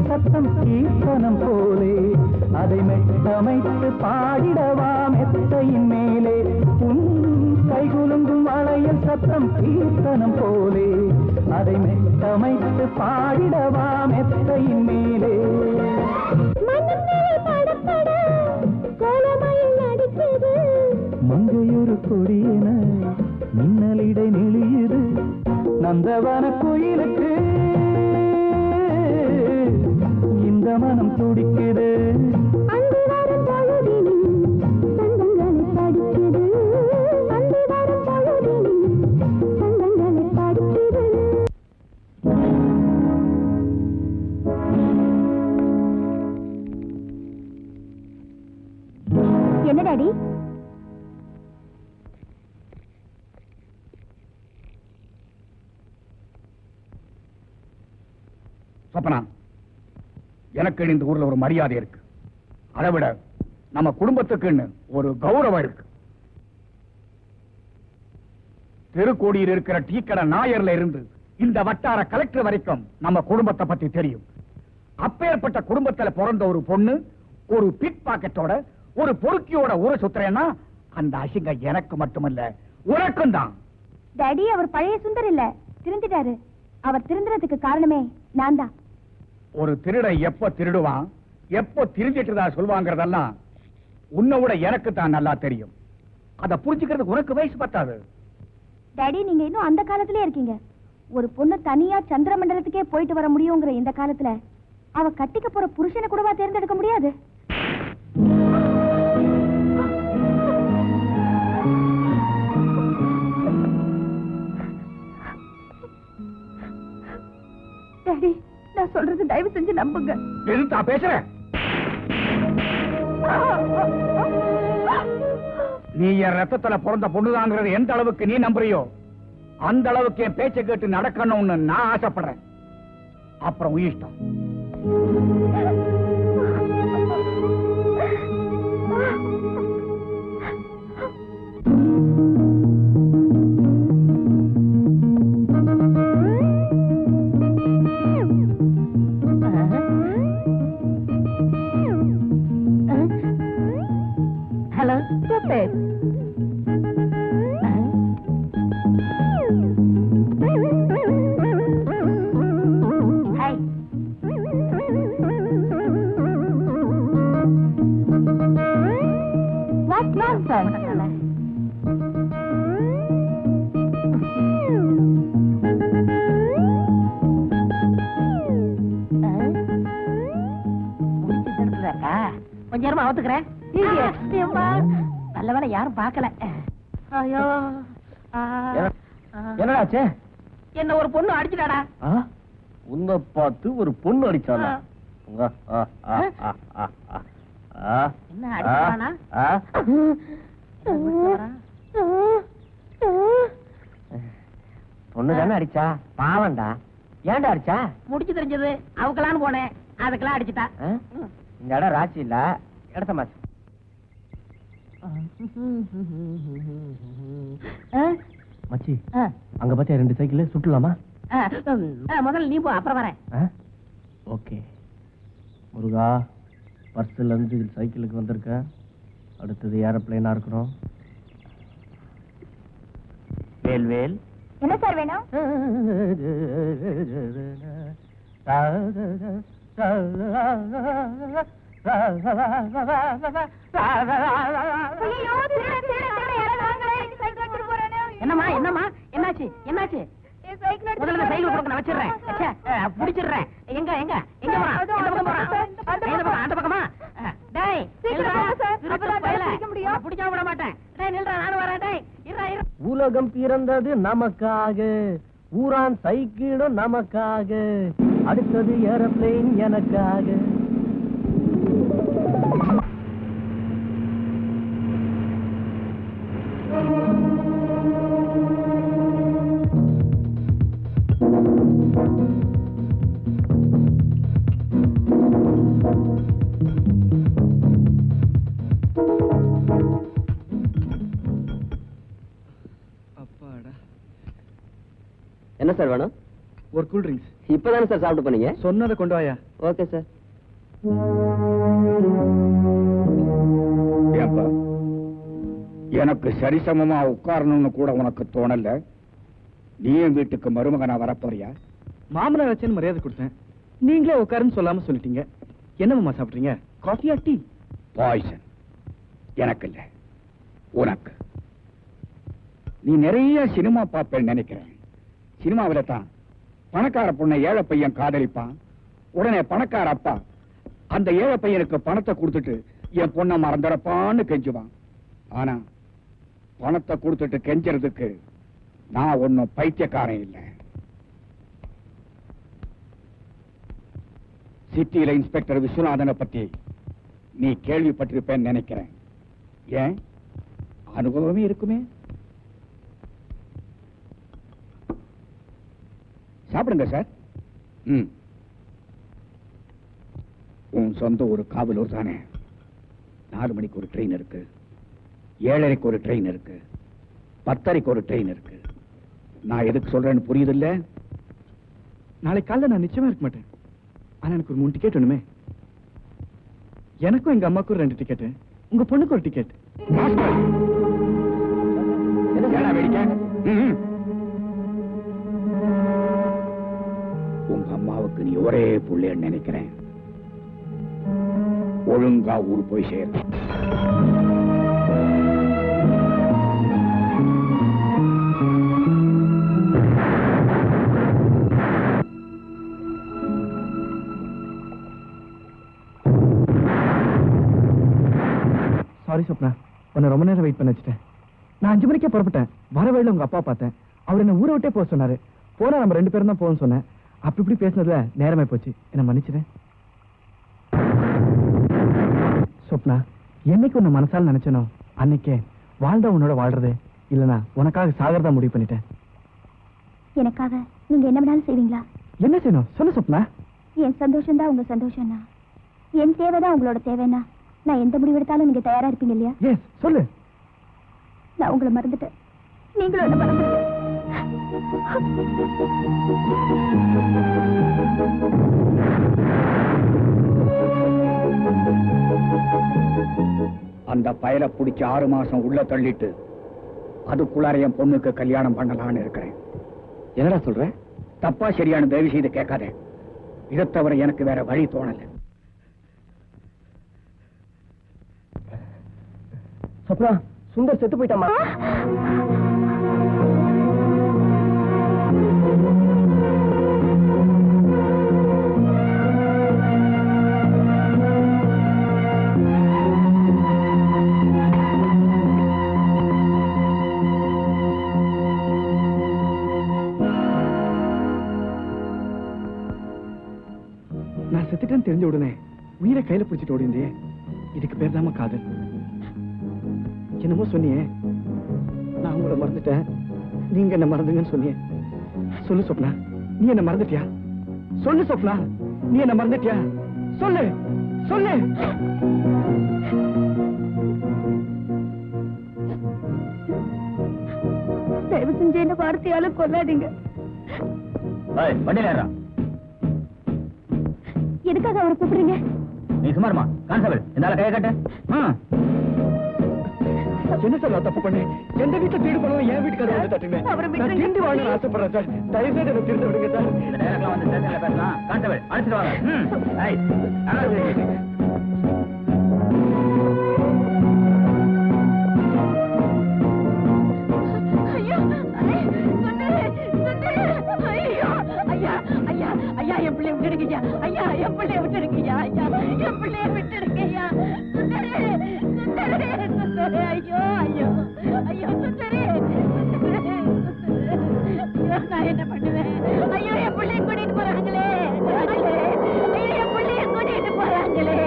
சத்தம் கீர்த்தனம் போலே அதை மெட்டமைத்து பாடிடவா மெத்தையின் மேலே உன் கைகுலுங்கும் வளையல் சத்தம் கீர்த்தனம் போலே அதை மெட்டமைத்து பாடிடவா மெத்தையின் மேலே மங்கையொரு கொடியென மின்னலிடை நெளியுது நந்தவன கோயிலுக்கு இந்த மனம் துடிக்குது என்ன டாடி சொப்பனா எனக்கு இந்த ஊர்ல ஒரு மரியாதை இருக்கு அதை விட நம்ம குடும்பத்துக்குன்னு ஒரு கௌரவம் இருக்கு திருக்கோடியில் இருக்கிற டீக்கடை நாயர்ல இருந்து இந்த வட்டார கலெக்டர் வரைக்கும் நம்ம குடும்பத்தை பத்தி தெரியும் அப்பேற்பட்ட குடும்பத்துல பிறந்த ஒரு பொண்ணு ஒரு பிக் பாக்கெட்டோட ஒரு பொறுக்கியோட ஊரை சுத்துறேன்னா அந்த அசிங்கம் எனக்கு மட்டுமல்ல உனக்கும் தான் டாடி அவர் பழைய சுந்தர் இல்ல திருந்திட்டாரு அவர் திருந்துறதுக்கு காரணமே நான் தான் ஒரு திருடன் எப்ப திருடுவான் எப்போ திருந்திட்டுதா சொல்வாங்கிறதெல்லாம் உன்னை விட எனக்கு தான் நல்லா தெரியும். அத புரிஞ்சுக்கிறதுக்கு உனக்கு வயசு பத்தாது. டாடி, நீங்க இன்னும் அந்த காலத்திலே இருக்கீங்க. ஒரு பொண்ணு தனியா சந்திர மண்டலத்துக்கே போயிட்டு வர முடியுங்கிற இந்த காலத்துல அவ கட்டிக்க போற புருஷனை கூடவா தேர்ந்தெடுக்க முடியாது? டாடி, நான் சொல்றது தயவு செஞ்சு நம்புங்க. எதுத்தா பேசுற? நீ என் ரத்தத்துல பிறந்த பொண்ணுதாங்கிறது எந்த அளவுக்கு நீ நம்புறியோ அந்த அளவுக்கு என் பேச்சை கேட்டு நடக்கணும்னு நான் ஆசைப்படுறேன். அப்புறம் இஷ்டம். Hello, hi. What nonsense. கொஞ்ச நேரமா அவுத்துக்கிறேன். நல்ல வேலை யாரும் பார்க்கல. ஐயோ, என்னடாச்சு? என்ன ஒரு பொண்ணு அடிச்சுட்டாடா. உன்னை பார்த்து ஒரு பொண்ணு அடிச்சானா? என்ன அடிச்சானா? பொண்ணு தானே அடிச்சா? பாவண்டா. ஏன்டா அடிச்சா? முடிச்சு தெரிஞ்சது அவக்கலான்னு போனேன், அதுக்கெல்லாம் அடிச்சுட்டா. இந்த இடம் ராசி இல்ல, இடத்த மாச்சு. மச்சி, அங்க பாத்தியா 2 சைக்கிள் சுட்டலாமா? முதல்ல நீ போ, அப்புறம் வரேன். ஓகே. முருகா, பர்ஸ்ல இருந்து சைக்கிளுக்கு வந்திருக்க. அடுத்தது ஏரோப்ளேனா இருக்கணும். வேல் என்ன சார் வேணும்? என்னம்மா என்னம்மா என்னாச்சு என்னாச்சு? முதல்ல சைக்கிள் கொடுக்க நான் வச்சிடுறேன், பிடிச்சிடுறேன். எங்க எங்க எங்க போறான்? எந்த பக்கம் போறான்? எந்த பக்கம்? அந்த பக்கமா? டேய் பிடிக்காம விட மாட்டேன். டேய் நில்றா, நானும் வரேன். டேய் இருடா இரு. உலகம் பிறந்தது நமக்காக, ஊரான் சைக்கிளும் நமக்காக, அடுத்தது ஏரோப்ளேன் எனக்காக. என்ன சார் வேணும்? ஒரு கூல் ட்ரிங்க்ஸ். இப்பதானே சார் சாப்பிட்டு போனீங்க? சொன்னதை கொண்டு வாயா. Okay sir. ஏப்பா, எனக்கு சரிசமமா உட்காரணும்னு கூட உனக்கு தோணல. நீயும் வீட்டுக்கு மருமகனா வரப்போறியா? மாமனார் வச்சேன்னு மரியாதை கொடுத்தேன், நீங்களே உட்காருன்னு சொல்லாம சொல்லிட்டீங்க. என்னமாமா சாப்பிடுறீங்க? காஃபியா டீ? பாய்சன். எனக்கு இல்ல, உனக்கு. நீ நிறைய சினிமா பார்ப்பேன்னு நினைக்கிறேன். சினிமாவில தான் பணக்கார பொண்ணை ஏழை பையன் காதலிப்பான். உடனே பணக்கார அப்பா அந்த ஏழை பையனுக்கு பணத்தை கொடுத்துட்டு என் பொண்ணை மறந்துடப்பான்னு கெஞ்சுவான். ஆனா பணத்தை கொடுத்துட்டு கெஞ்சறதுக்கு நான் ஒன்னும் பைத்தியக்காரன் இல்லை. சிட்டியில இன்ஸ்பெக்டர் விஸ்வநாதனை பத்தி நீ கேள்விப்பட்டிருப்பேன்னு நினைக்கிறேன். ஏன்? அனுபவமே இருக்குமே. சாப்பிடுங்க சார். உன் சொந்த ஒரு காவலூர் தானே? 4 மணிக்கு ஒரு ட்ரெயின் இருக்கு, 7:30 ஒரு ட்ரெயின் இருக்கு, 10:30 ஒரு ட்ரெயின் இருக்கு. நான் எதுக்கு சொல்றேன்னு புரியுது இல்ல? நாளைக்கு காலைல நான் நிச்சயமா இருக்க மாட்டேன். ஆனா எனக்கு ஒரு 3 டிக்கெட் வேணுமே. எனக்கும் எங்க அம்மாக்கும் 2 டிக்கெட், உங்க பொண்ணுக்கு ஒரு டிக்கெட். என்ன வேடிக்கை? உங்க அம்மாவுக்கு நீ ஒரே புள்ளைன்னு நினைக்கிறேன். ஒழுங்கா ஊர் போய் சேர. சாரி சொப்னா, உன்னை ரொம்ப நேரம் வெயிட் பண்ண வச்சுட்டேன். நான் 5 மணிக்கே புறப்பட்டேன். வர வழியில உங்க அப்பா பார்த்தேன். அவர் என்ன ஊரை விட்டே போக சொன்னாரு. போனா நம்ம 2 பேரும் தான் போகணும்னு சொன்னேன். அப்படி இப்படி பேசினதுல நேரமே போச்சு. என்ன மன்னிச்சிட்டேன். சொப்னா, என்னைக்கு உன்னை மனசால நினைச்சனோ அன்னைக்கே வாழ்ந்தா உன்னோட வாழ்றது, இல்லனா உனக்காக சாகறதா முடிவு பண்ணிட்டேன். எனக்காக நீங்க என்ன வேணாலும் செய்வீங்களா? என்ன செய்யணும் சொல்லு சொப்னா. என் சந்தோஷம் தான் உங்க சந்தோஷம்னா, என் தேவைதான் உங்களோட தேவைன்னா, நான் எந்த முடிவு எடுத்தாலும் நீங்க தயாரா இருப்பீங்க இல்லையா? எஸ் சொல்லு. நான் உங்களை மறந்துட்டேன், நீங்களும் என்ன மறந்துட்டேன். அந்த பயலை பிடிச்ச 6 மாசம் உள்ள தள்ளிட்டு அதுக்குள்ளார என் பொண்ணுக்கு கல்யாணம் பண்ணலான்னு இருக்கிறேன். என்னடா சொல்ற? தப்பா சரியான தயவு செய்து கேட்காதே. இதை தவிர எனக்கு வேற வழி தோணல. சொப்னா, சுந்தர் செத்து போயிட்டாமா? நான் செத்துட்டேன்னு தெரிஞ்ச உடனே உயிரை கையில பிடிச்சிட்டு ஓடிந்தே. இதுக்கு பேர் தாம காதல். என்னமோ சொன்னியே, நான் உங்களை மறந்துட்டேன், நீங்க என்ன மறந்துங்கன்னு சொன்னியே. சொல்லு சொப்னா, நீ என்ன மறந்துட்டியா? சொல்லு சொப்னா, நீ என்ன மறந்துட்டியா? சொல்லு சொல்லு. தயவு செஞ்சு என்ன வார்த்தையால கொல்லாதீங்க. எதுக்காக அவரை கூப்பிடுறீங்க? நீ சுமாருமா கான்ஸ்டபிள், இந்த கையை கட்டு. என்ன சார் நான் தப்பு பண்ணேன்? எந்த வீட்டுல திருடு பண்ணாலும் என் வீட்டுக்கு வந்து தட்டுங்க. நான் திரும்பி வாங்க ஆசைப்படுறேன் சார். தயவு செய்து என்ன திருந்த விடுங்க சார். இந்த டைரக்ட்லாம் வந்து ஸ்டேஷன்ல பேசலாம். கான்ஸ்டபிள் அழைச்சிட்டு வாங்க. ஐயா என் பிள்ளைய விட்டுடுங்கய்யா. ஐயா என் பிள்ளைய விட்டுடுங்கய்யா. ஐயா என் பிள்ளைய விட்டுடுங்கய்யா. சுந்தரே சுந்தரே சுந்தரே. ஐயோ ஐயோ ஐயோ சுந்தரே சுந்தரே. நான் என்ன பண்ணுவேன்? ஐயோ என் பிள்ளைய கூட்டிட்டு போறாங்களே. ஐயோ என் பிள்ளைய கூட்டிட்டு போறாங்களே.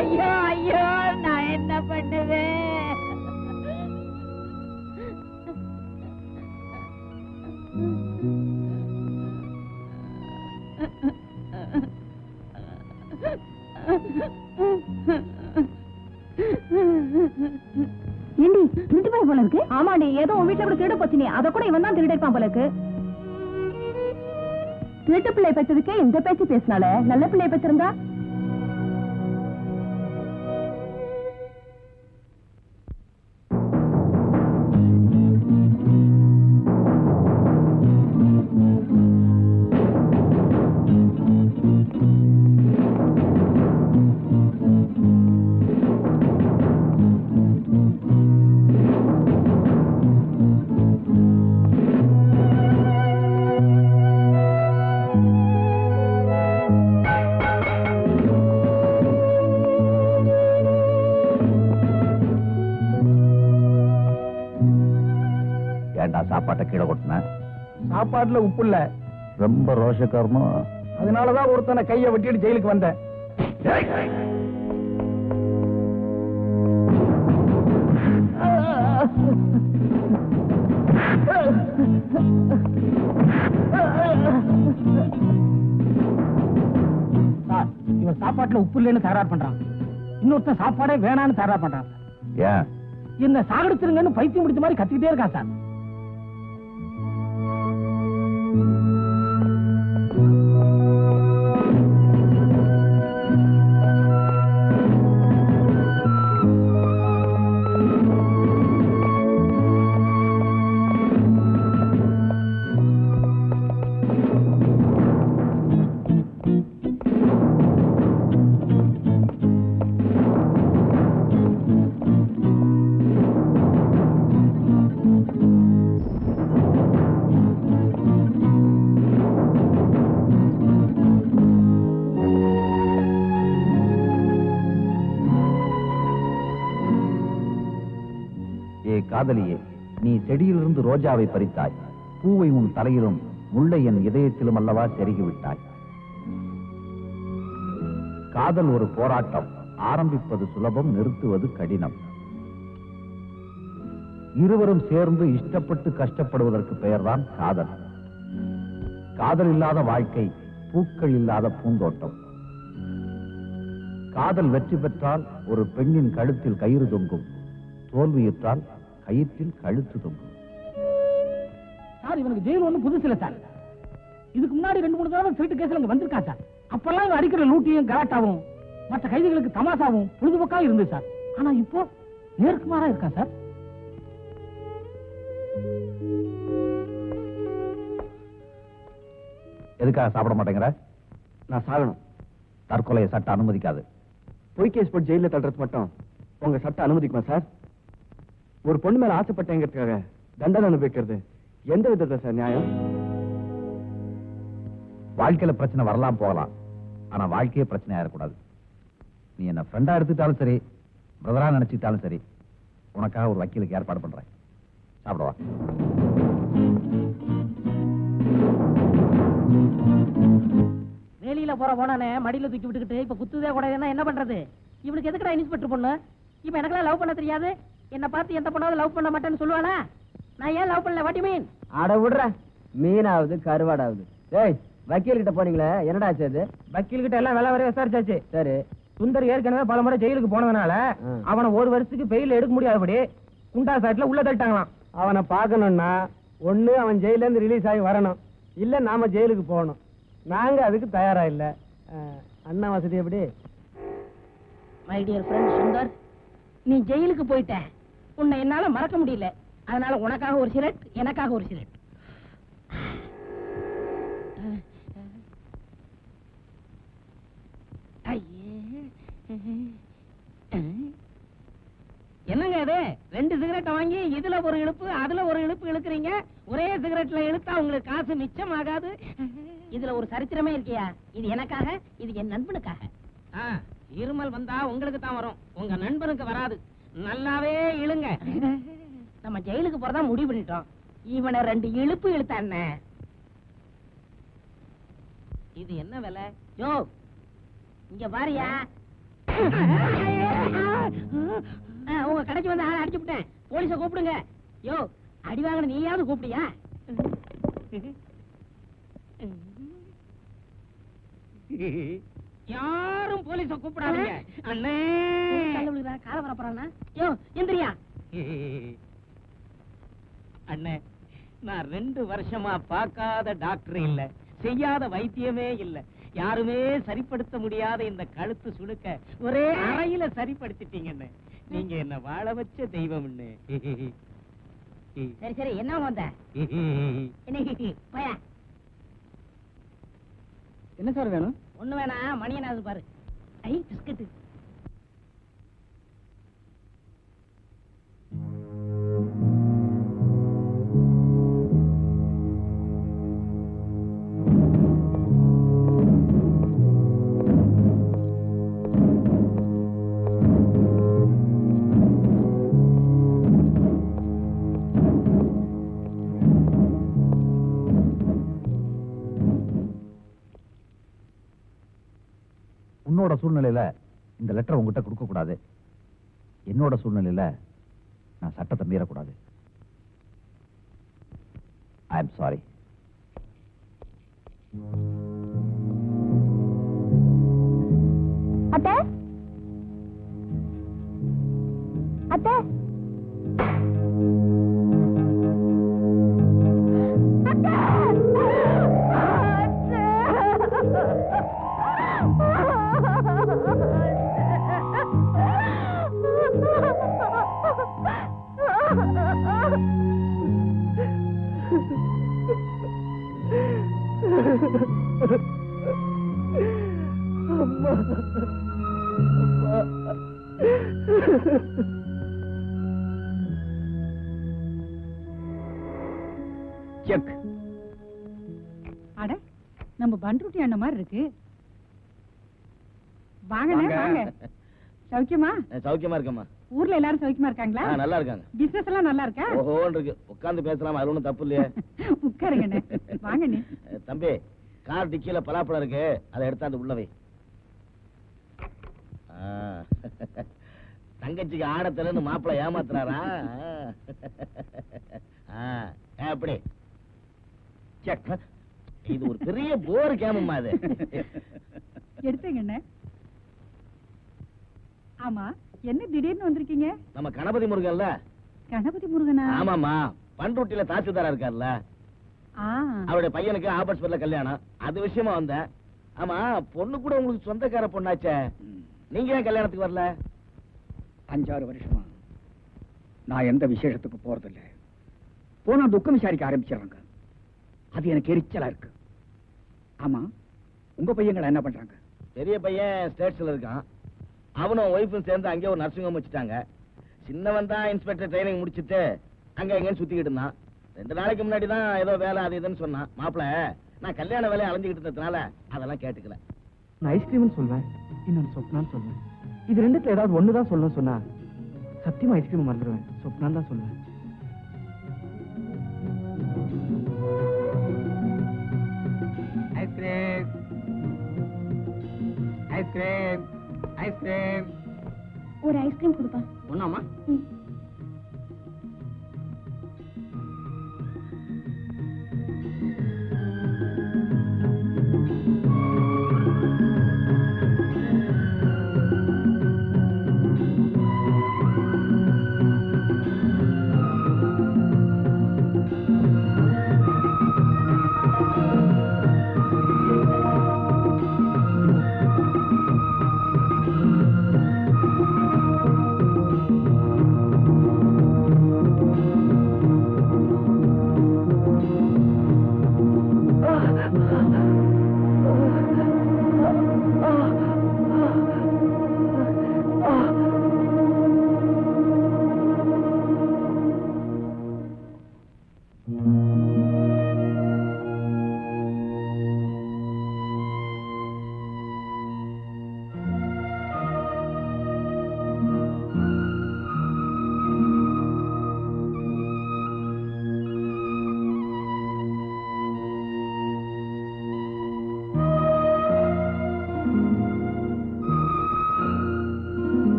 ஐயோ ஐயோ நான் என்ன பண்ணுவேன்? ஏண்டி திருட்டு போய் போல இருக்கு? ஆமாண்டி, ஏதோ உன் வீட்டுல கூட திருட போச்சுனே, அத கூட இவன் தான் திருடிருப்பான் போல இருக்கு. திருட்டு பிள்ளை பெற்றதுக்கே இந்த பேச்சு பேசினால, நல்ல பிள்ளை பெற்றிருந்தா சாப்பாட்டை கீழே கொட்டின. சாப்பாட்டுல உப்பு இல்ல. ரொம்ப ரோஷக்காரனும். அதனாலதான் ஒருத்தனை கையை வெட்டிட்டு ஜெயிலுக்கு வந்தேன். இவன் சாப்பாட்டுல உப்பு இல்லைன்னு தகராறு பண்றான். இன்னொருத்தன் சாப்பாடே வேணான்னு தகராறு பண்றான். ஏன் என்ன சாகடிச்சிருங்கன்னு பைத்தியம் முடிச்ச மாதிரி கத்திக்கிட்டே இருக்கான் சார். ஏ காதலியே, நீ செடியிலிருந்து ரோஜாவை பறித்தாய், பூவை உன் தலையிலும் முல்லை என் இதயத்திலும் அல்லவா செருகிவிட்டாய். காதல் ஒரு போராட்டம், ஆரம்பிப்பது சுலபம், நிறுத்துவது கடினம். இருவரும் சேர்ந்து இஷ்டப்பட்டு கஷ்டப்படுவதற்கு பெயர்தான் காதல். காதல் இல்லாத வாழ்க்கை பூக்கள் இல்லாத பூந்தோட்டம். காதல் வெற்றி பெற்றால் ஒரு பெண்ணின் கழுத்தில் கயிறு தொங்கும், தோல்வியுற்றால் கயிற்றில் கழுத்து தொங்கும். சார், இவனுக்கு ஜெயில் ஒண்ணு புதுசு இல்ல சார். இதுக்கு முன்னாடி 2-3 தடவை திருட்டு கேஸ்ல இங்க வந்திருக்கா சார். அப்பெல்லாம் இவன் அடிக்கிற லூட்டியும் கலாட்டாவும் மற்ற கைதிகளுக்கு தமாசாவும் பொழுதுபோக்கா இருந்து சார். ஆனா இப்போ நேர்க்குமாரா இருக்கா சார். எதுக்காக சாப்பிட மாட்டேங்கிற? நான் சாகணும். தற்கொலையை சட்டம் அனுமதிக்காது. பொய் கேஸ் போட்டு ஜெயில தள்ளுறது மட்டும் உங்க சட்டம் அனுமதிக்குமா சார்? ஒரு பொண்ணு மேல ஆசைப்பட்டேங்கிறதுக்காக தண்டனை அனுபவிக்கிறது எந்த விதத்துல சார் நியாயம்? வாழ்க்கையில பிரச்சனை வரலாம் போகலாம், ஆனா வாழ்க்கையே பிரச்சனை ஆயிடக்கூடாது. நீ என்ன ஃப்ரெண்டா எடுத்துட்டாலும் சரி, பிரதரா நினைச்சுட்டாலும் சரி, உனக்காக ஒரு வக்கீலுக்கு ஏற்பாடு பண்றேன். சாப்பிடவா? வெளியில போனானே மடியில தூக்கி விட்டுக்கிட்டு இப்ப குத்துதே கூட என்ன பண்றது? இவனுக்கு எதுக்குடா இன்ஸ்பெக்டர் பொண்ணு? இப்ப எனக்கெல்லாம் லவ் பண்ண தெரியாது. என்ன பார்த்து எந்த பொண்ணாவது லவ் பண்ண மாட்டேன்னு சொல்லுவானா? நான் ஏன் லவ் பண்ணல? வாட்டி மீன்? அட விடுற, மீனாவது கருவாடாவது. ஏய், வக்கீல் கிட்ட போனீங்களே, என்னடா ஆச்சு அது? வக்கீல் கிட்ட எல்லாம் வேலை வரைய விசாரிச்சாச்சு. சரி, சுந்தர் ஏற்கனவே பல முறை ஜெயிலுக்கு போனதுனால அவனை 1 வருஷத்துக்கு பெயில் எடுக்க முடியாதபடி குண்டா சாட்ல உள்ள தள்ளிட்டாங்களாம். அவனை பார்க்கணும்னா ஒண்ணு அவன் ஜெயில இருந்து ரிலீஸ் ஆகி வரணும், இல்ல நாம ஜெயிலுக்கு போகணும். நாங்க அதுக்கு தயாரா இல்ல. அண்ணா வசதி எப்படி? மை டியர் ஃப்ரெண்ட் சுந்தர், நீ ஜெயிலுக்கு போயிட்ட, உன்னை என்னால மறக்க முடியல. அதனால உனக்காக ஒரு சிகரெட், எனக்காக ஒரு சிகரெட். என்னங்க இது? 2 சிகரெட் வாங்கி இதுல ஒரு இழுப்பு அதுல ஒரு இழுப்பு இழுக்கிறீங்க. ஒரே சிகரெட்ல இழுத்தா உங்களுக்கு காசு மிச்சம் ஆகாது. இதுல ஒரு சரித்திரமே இருக்கியா? இது எனக்காக, இது என் நண்பனுக்காக. இருமல் வந்தா உங்களுக்கு தான் வரும், உங்க நண்பனுக்கு வராது. நல்லாவே இழுங்க. நம்ம ஜெயிலுக்கு போறதா முடிவு பண்ணிட்டோம். இவனை 2 இழுப்பு இழுத்தான. இது என்ன விலை? யோ, இங்க பாரியா. உங்க கடைக்கு வந்து ஆளை அடிச்சு விட்டேன். போலீஸ கூப்பிடுங்க. யோ, அடி வாங்கின நீயாவது கூப்பிடியா? யாரும் போலீஸ கூப்பிடாதீங்க. அண்ணே கால வரப்பறானா? யோ, எந்திரியா. அண்ணே, நான் 2 வருஷமா பார்க்காத டாக்டர் இல்ல, செய்யாத வைத்தியமே இல்ல, யாருமே சரிப்படுத்த முடியாத இந்த கழுத்து சுடுக்க ஒரே அறையில சரிப்படுத்திட்டீங்கன்னு. நீங்க என்ன வாழ வச்ச தெய்வம். சரி சரி, என்ன வந்த? என்ன சார் வேணும்? ஒண்ணு வேணா, மணி என்ன பாரு. ஐ, பிஸ்கட். உன்னோட சூழ்நிலையில இந்த லெட்டர் உங்ககிட்ட கொடுக்க கூடாது. என்னோட சூழ்நிலையில நான் சட்டத்தை மீறக்கூடாது. I am sorry. அத்தை, அத்தை, செக். அட, நம்ம பண்ருட்டி அண்ணன் மாதிரி இருக்கு. வாங்க வாங்க. சௌக்கியமா? சௌக்கியமா இருக்கம்மா. ஊர்ல எல்லாரும் சௌக்கியமா இருக்காங்களா? நல்லா இருக்காங்க. பிசினஸ் எல்லாம் நல்லா இருக்கா? ஓஹோன்னு இருக்கு. உட்கார்ந்து பேசலாம், அது ஒண்ணும் தப்பு இல்லையே. உட்காருங்க. வாங்க நீ. தம்பி, கார் டிக்கில பலாப்பழம் இருக்கு, அதை எடுத்தாந்து உள்ள வை. தங்கச்சிக்கு ஆடத்தலன்னு மாப்பிள்ளை ஏமாத்துறாரா? அப்படி இது ஒரு பெரிய போர் கேமம்மா அது. எடுத்துங்க. ஆமா, என்ன திடீர்னு வந்திருக்கீங்க? நம்ம கணபதி முருகன்ல. கணபதி முருகனா? ஆமாமா, பண்ருட்டில தாசில்தாரா இருக்கார்ல, அவருடைய பையனுக்கு ஆபர்ஸ்பர்ல கல்யாணம், அது விஷயமா வந்தேன். ஆமா, பொண்ணு கூட உங்களுக்கு சொந்தக்கார பொண்ணாச்சே, நீங்க ஏன் கல்யாணத்துக்கு வரல? 5-6 வருஷமா நான் எந்த விசேஷத்துக்கு போறதில்ல. போனா துக்கம் விசாரிக்க ஆரம்பிச்சிடறாங்க. அது எனக்கு எரிச்சலா இருக்கு. ஆமா, உங்க பையங்களை என்ன பண்றாங்க? பெரிய பையன் ஸ்டேட்ஸ்ல இருக்கான், அவனும் ஒய்ஃபும் சேர்ந்து அங்கே ஒரு நர்சிங் ஹோம் வச்சுட்டாங்க. சின்னவன் தான் இன்ஸ்பெக்டர் ட்ரைனிங் முடிச்சுட்டு அங்க எங்கன்னு சுத்திக்கிட்டு இருந்தான். 2 நாளைக்கு முன்னாடி தான் ஏதோ வேலை அது இதுன்னு சொன்னான். மாப்பிள்ள, நான் கல்யாண வேலையை அலைஞ்சுக்கிட்டு இருந்ததுனால அதெல்லாம் கேட்டுக்கல. நான் ஐஸ்கிரீம்னு சொல்வேன், இன்னொன்னு சொப்னான்னு சொல்வேன். இது ரெண்டுத்துல ஏதாவது ஒண்ணுதான் சொல்லணும்னு சொன்னா சத்தியமா ஐஸ்கிரீம் மறந்துடுவேன். சொப்னான்னு தான் சொல்லுவேன். Ice cream ice cream ice cream. ஒரு ஐஸ்கிரீம் கொடுப்பா. ஒண்ணாமா?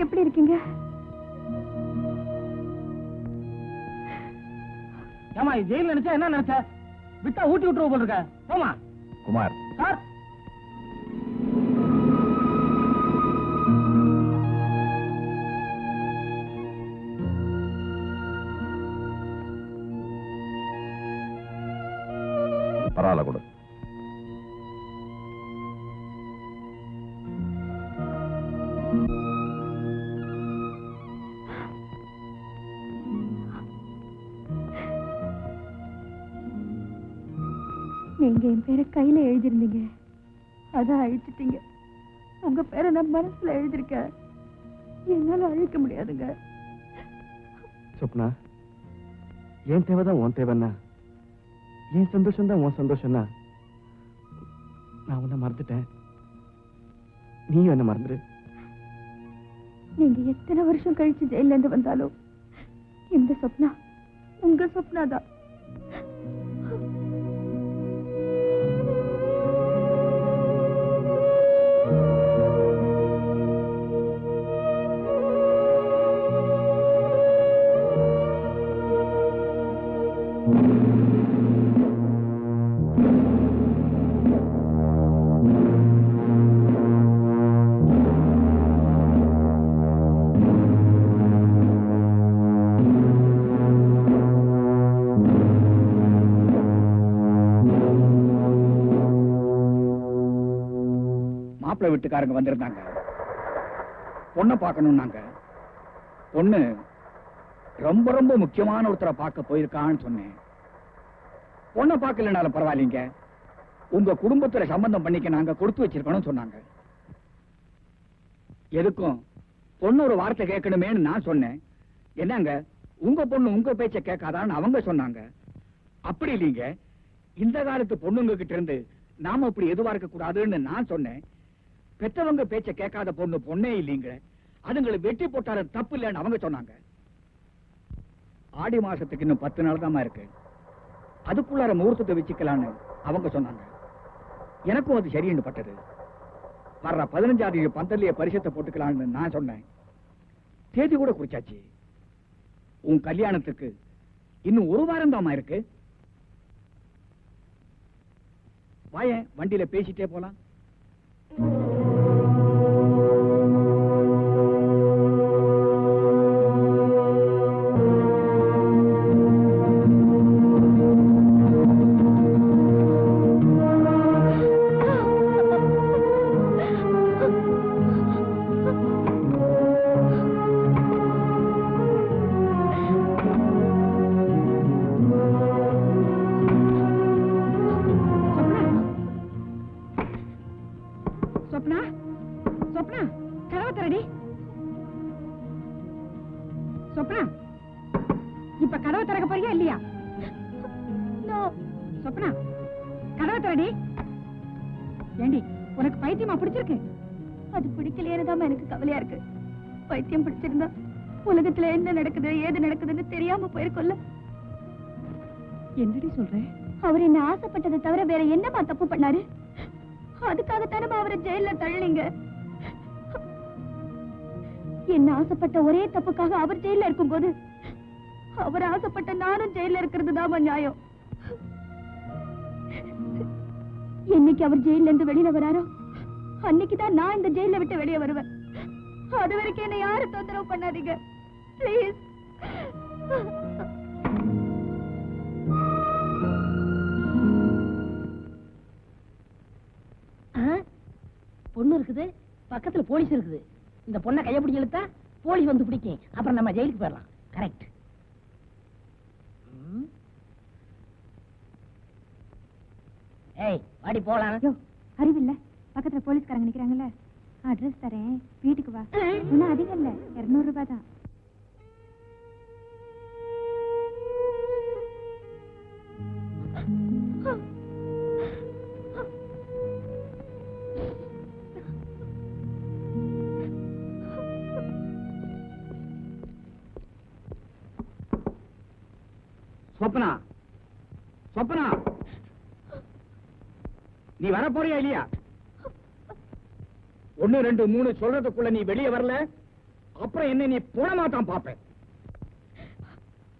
எப்படி இருக்கீங்க? ஏமா ஜெயில நினைச்சா என்ன நினைச்ச? விட்டா ஊட்டி விட்டுருவோம் போல இருக்க. போமா குமார். சார், பரவாயில்ல கொடு. நீங்க என் பேரை கையில எழுதிருந்தீங்க, அதான் அழிச்சிட்டீங்க. உங்க பேரை நான் மனசுல எழுதிருக்கேன், என்னால அழிக்க முடியாதுங்க. சொப்னா, என் தேவைதான் உன் தேவைன்னா, என் சந்தோஷம் தான் உன் சந்தோஷம்னா, நான் உன்னை மறந்துட்டேன், நீயும் என்ன மறந்துரு. நீங்க எத்தனை வருஷம் கழிச்சு ஜெயில இருந்து வந்தாலும் இந்த சொப்னா உங்க சொப்னா தான். மாப்பிள்ளை வீட்டுக்காரங்க வந்திருந்தாங்க, பொண்ணை பார்க்கணும்னாங்க. பொண்ணு ரொம்ப ரொம்ப முக்கியமான ஒருத்தரை பார்க்க போயிருக்கான்னு சொன்னேன். பொண்ணை பார்க்கலனாலும் பரவாயில்லைங்க, உங்க குடும்பத்துல சம்பந்தம் பண்ணிக்க நாங்க கொடுத்து வச்சிருக்கணும் சொன்னாங்க. எதுக்கும் பொண்ணு ஒரு வார்த்தை கேட்கணுமேன்னு நான் சொன்னேன். என்னங்க, உங்க பொண்ணு உங்க பேச்ச கேட்காதான்னு அவங்க சொன்னாங்க. அப்படி இல்லைங்க, இந்த காலத்து பொண்ணுங்க கிட்ட இருந்து நாம அப்படி எதுவா இருக்க கூடாதுன்னு நான் சொன்னேன். பெத்தவங்க பேச்ச கேட்காத பொண்ணு பொண்ணே இல்லைங்க. அதுங்களை வெட்டி போட்டாலும் தப்பு இல்லைன்னு அவங்க சொன்னாங்க. ஆடி மாசத்துக்கு இன்னும் 10 நாள் தான் இருக்கு. அதுக்குள்ளார முகூர்த்தத்தை வச்சுக்கலான்னு அவங்க சொன்னாங்க. எனக்கும் அது சரின்னு பட்டது. வர்ற 15ஆம் தேதி பந்தல்லையே பரிசத்தை போட்டுக்கலான்னு நான் சொன்னேன். தேதி கூட குறிச்சாச்சு. உன் கல்யாணத்துக்கு இன்னும் 1 வாரம் தான் இருக்கு. வாயேன், வண்டியில பேசிட்டே போலாம். சொப்னா, சொப்னா, கதவை திறடி. சொப்னா, இப்ப கதவை திறக்க போறியா இல்லையா? சொப்னா, கதவை திறடி. ஏண்டி, உனக்கு பைத்தியமா பிடிச்சிருக்கு? அது பிடிக்கலையேதான் எனக்கு கவலையா இருக்கு. பைத்தியம் பிடிச்சிருந்தா உலகத்துல என்ன நடக்குது ஏது நடக்குதுன்னு தெரியாம போயிருக்கும்ல. என்னடி சொல்ற? அவர் என்ன ஆசைப்பட்டதை தவிர வேற என்னமா தப்பு பண்ணாரு? அதுக்காகத்தானே அவரை ஜெயில தள்ளிங்க. என்ன ஆசைப்பட்ட ஒரே தப்புக்காக அவர் ஜெயில இருக்கும் போது அவர் ஆசைப்பட்ட நானும் ஜெயில இருக்கிறது தான் நியாயம். என்னைக்கு அவர் ஜெயில இருந்து வெளியில வராரோ அன்னைக்குதான் நான் இந்த ஜெயில விட்டு வெளியே வருவேன். அது வரைக்கும் என்ன யாரும் தொந்தரவு பண்ணாதீங்க பிளீஸ். பொண்ணு இருக்குது, பக்கத்துல போலீஸ் இருக்குது. இந்த பொண்ணை கைய பிடிச்சி இழுத்தா போலீஸ் வந்து பிடிக்கும். அப்புறம் நம்ம ஜெயிலுக்கு போயிடலாம். கரெக்ட். ஏய், வாடி போலாம். அறிவில்ல, பக்கத்துல போலீஸ்காரங்க நிக்கிறாங்கல்ல. அட்ரஸ் தரேன், வீட்டுக்கு வா. ஒன்னும் அதிகம் இல்ல, 200 ரூபாய் தான். சொப்னா, சொப்னா, நீ வர போறியா இல்லையா? 1 2 3 சொல்றதுக்குள்ள நீ வெளியே வரல, அப்புறம் என்ன நீ போனமாட்டான் பாப்பேன்.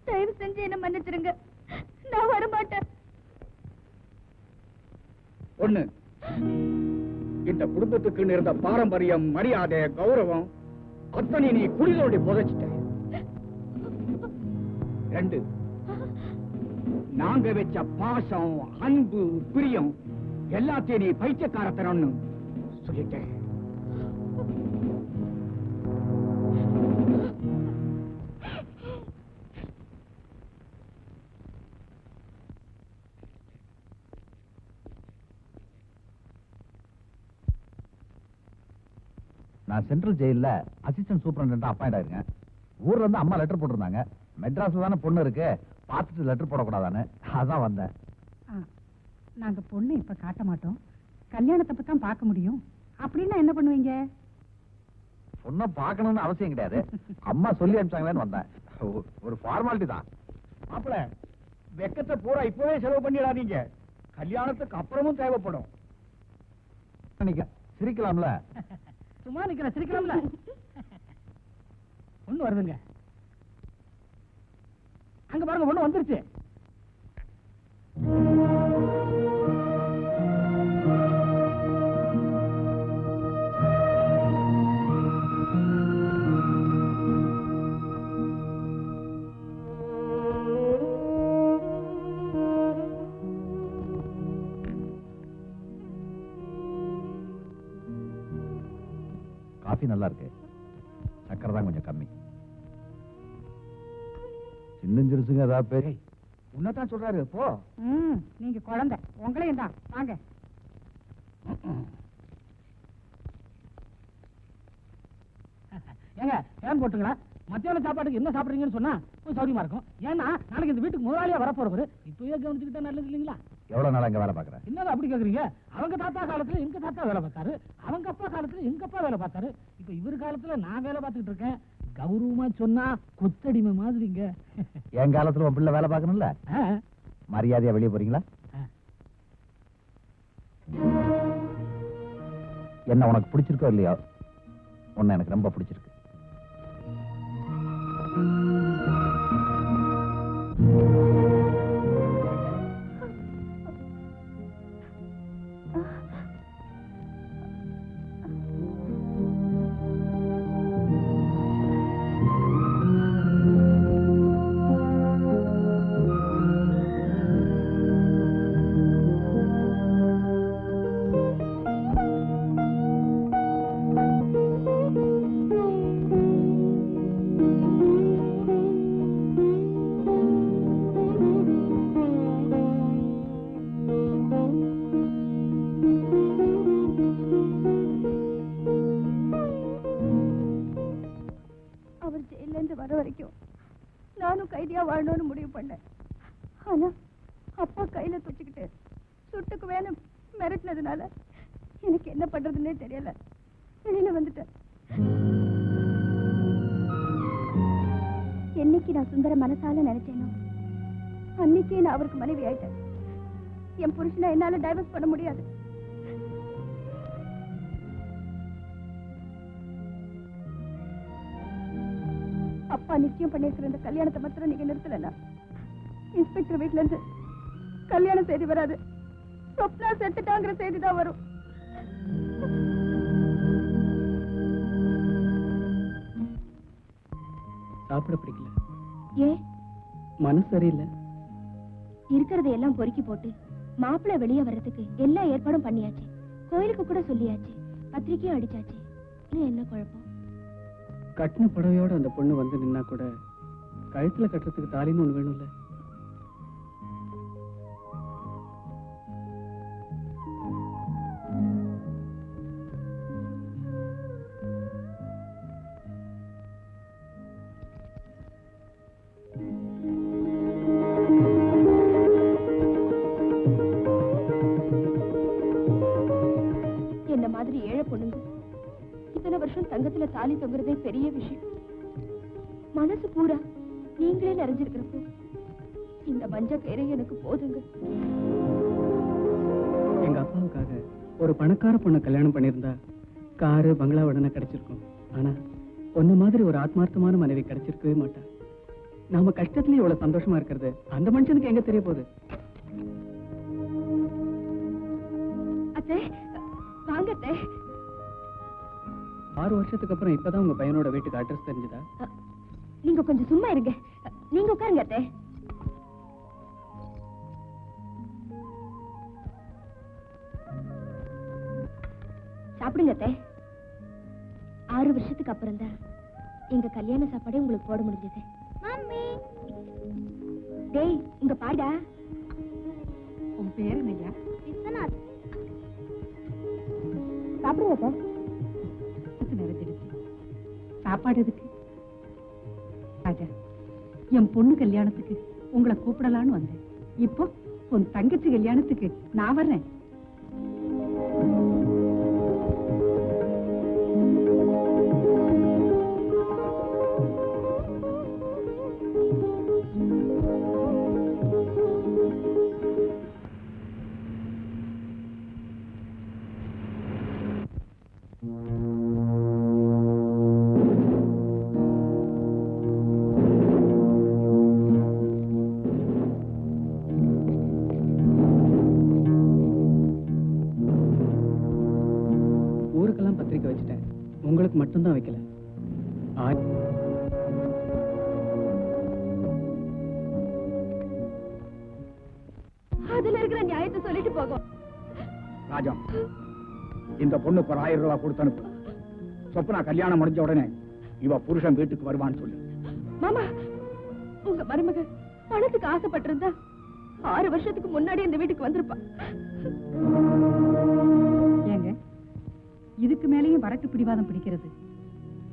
தயவு செஞ்சு என்ன மன்னிச்சிருங்க, நான் வரமாட்டேன். 1, இந்த குடும்பத்துக்கு இருந்த பாரம்பரியம், மரியாதை, கௌரவம் அத்தனை நீ குடிதோண்டி புதைச்சிட்ட. 2, நாங்க வச்ச பாசம், அன்பு, பிரியம் எல்லாத்தையும் நீ பைத்தியக்காரத்தனம்னு சொல்லிட்டேன். நான் சென்ட்ரல் ஜெயில அசிஸ்டன்ட் சூப்பரண்டா அப்பாயிண்ட் ஆயிருக்கேன். ஊர்ல இருந்து அம்மா லெட்டர் போட்டிருந்தாங்க. மெட்ராஸ்ல தானே பொண்ணு இருக்கு, பார்த்துட்டு லெட்டர் போடக்கூடாதான்னு, அதான் வந்தேன். நாங்க பொண்ணு இப்ப காட்ட மாட்டோம், கல்யாணத்தப்ப தான் பார்க்க முடியும். அப்படின்னா என்ன பண்ணுவீங்க? பொண்ணை பார்க்கணும்னு அவசியம் கிடையாது, அம்மா சொல்லி அனுப்பிச்சாங்களேன்னு வந்தேன். ஒரு ஃபார்மாலிட்டி தான். மாப்பிள, வெக்கத்தை பூரா இப்பவே செலவு பண்ணிடாதீங்க, கல்யாணத்துக்கு அப்புறமும் தேவைப்படும். சிரிக்கலாம்ல? சும்மா நிக்கிற, சிரிக்கலாம்ல? பொண்ணு வருதுங்க. அங்க பாருங்க, பொண்ணு வந்துருச்சு. காஃபி நல்லா இருக்கு, சக்கரை தான் கொஞ்சம் கம்மி. சின்னஞ்சிறுசுங்க ஏதாவது பேரு? உன்னதான் சொல்றாரு. போ. நீங்க குழந்தை, உங்களையும் தான். வாங்க. ஏங்க, ஏன் போட்டுங்களா? மத்தியான சாப்பாட்டுக்கு என்ன சாப்பிடுறீங்கன்னு சொன்னா கொஞ்சம் சௌரியமா இருக்கும். ஏன்னா நாளைக்கு இந்த வீட்டுக்கு முதலாளியா வரப்போறவர் இப்பவே கவனிச்சுக்கிட்டா நல்லது இல்லைங்களா? எவ்வளவு நாள் அங்க வேலை பாக்குற? என்னடா அப்படி கேக்குறீங்க? அவங்க தாத்தா காலத்துல எங்க தாத்தா வேலை பார்த்தாரு, அவங்க அப்பா காலத்துல எங்க அப்பா வேலை பார்த்தாரு, இப்ப இவரு காலத்துல நான் வேலை பார்த்துட்டு இருக்கேன். கௌரவமா சொன்னா கொத்தடிமை மாதிரிங்க. என் காலத்துல உன் பிள்ளை வேலை பார்க்கணும்ல, மரியாதையா வெளியே போறீங்களா? என்ன உனக்கு பிடிச்சிருக்கோ இல்லையோ, உன்னை எனக்கு ரொம்ப பிடிச்சிருக்கு. வர வரைக்கும் நானும் கைதியா வாழணும்னு முடிவு பண்ணேன். ஆனா அப்பா கையில தூக்கிக்கிட்டு சுட்டுக்கு வேணும் மிரட்டினதுனால எனக்கு என்ன பண்றதுன்னே தெரியல. வெளியில வந்துட்டேன். என்னைக்கு நான் சுந்தர மனசால நினைச்சேனோ அன்னைக்கே நான் அவருக்கு மனைவி ஆயிட்டேன். என் புருஷனை என்னால டைவர்ஸ் பண்ண முடியாது. அப்பா நிச்சயம் பண்ணிருக்கிற இந்த கல்யாணத்தை மாத்திரம் நீங்க நிறுத்தலன்னா இன்ஸ்பெக்டர் வீட்டுல இருந்து கல்யாணம் செய்தி வராது, சொப்னா செத்துட்டாங்கிற செய்தி தான் வரும். சாப்பிட பிடிக்கல. ஏ மனசு சரியில்லை. இருக்கிறத எல்லாம் பொறுக்கி போட்டு மாப்பிள்ளை வெளியே வர்றதுக்கு எல்லா ஏற்பாடும் பண்ணியாச்சு. கோயிலுக்கு கூட சொல்லியாச்சு, பத்திரிக்கையும் அடிச்சாச்சு. என்ன குழப்பம்? கட்டின புடவையோட அந்த பொண்ணு வந்து நின்னா கூட கழுத்துல கட்டுறதுக்கு தாலின்னு ஒண்ணு வேணும்ல. என்ன மாதிரி ஏழை பொண்ணுங்க இத்தனை வருஷம் தங்கத்துல தாலி தொங்குறதே பெரிய விஷயம். மனசு பூரா நீங்களே நிறைஞ்சிருக்கிறப்போ இந்த மஞ்ச கயிறை எனக்கு போதுங்க. எங்க அப்பாவுக்காக ஒரு பணக்கார பொண்ணை கல்யாணம் பண்ணியிருந்தா காரு பங்களா உடனே கிடைச்சிருக்கும். ஆனா ஒன்ன மாதிரி ஒரு ஆத்மார்த்தமான மனைவி கிடைச்சிருக்கவே மாட்டா. நாம கஷ்டத்துலயும் இவ்வளவு சந்தோஷமா இருக்கிறது அந்த மனுஷனுக்கு எங்க தெரிய போகுது? அத்தை வாங்க அத்தை. 6 வருஷத்துக்கு அப்புறம் இப்பதான் உங்க பையனோட வீட்டுக்கு அட்ரஸ் தெரிஞ்சதா? நீங்க கொஞ்சம் சும்மா இருங்க. நீங்க உட்காருங்க அத்தை. சாப்பிடுங்க அத்தை. 6 வருஷத்துக்கு அப்புறம் தான் எங்க கல்யாண சாப்பாடே உங்களுக்கு போட முடிஞ்சது. மம்மி டேய் இங்க பாடா. உன் பேர் என்னையா? விஸ்வநாத். சாப்பிடுங்க அத்தை. சாப்பாடு எதுக்கு? ராஜா, என் பொண்ணு கல்யாணத்துக்கு உங்களை கூப்பிடலான்னு வந்தேன். இப்போ உன் தங்கச்சி கல்யாணத்துக்கு நான் வர்றேன். உங்களுக்கு மட்டும்தான் வைக்கல. அதுல இருக்கிற நியாயத்தை சொல்லிட்டு போகும். ராஜா, இந்த பொண்ணுக்கு ஒரு 1000 ரூபாய் கொடுத்து அனுப்பு. சொப்னா கல்யாணம் முடிஞ்ச உடனே இவ புருஷன் வீட்டுக்கு வருவான்னு சொல்லு. மாமா, உங்க மருமக பணத்துக்கு ஆசைப்பட்டிருந்தா 6 வருஷத்துக்கு முன்னாடி இந்த வீட்டுக்கு வந்திருப்பா. ஏங்க, இதுக்கு மேலேயும் வரட்டு பிடிவாதம் பிடிக்கிறது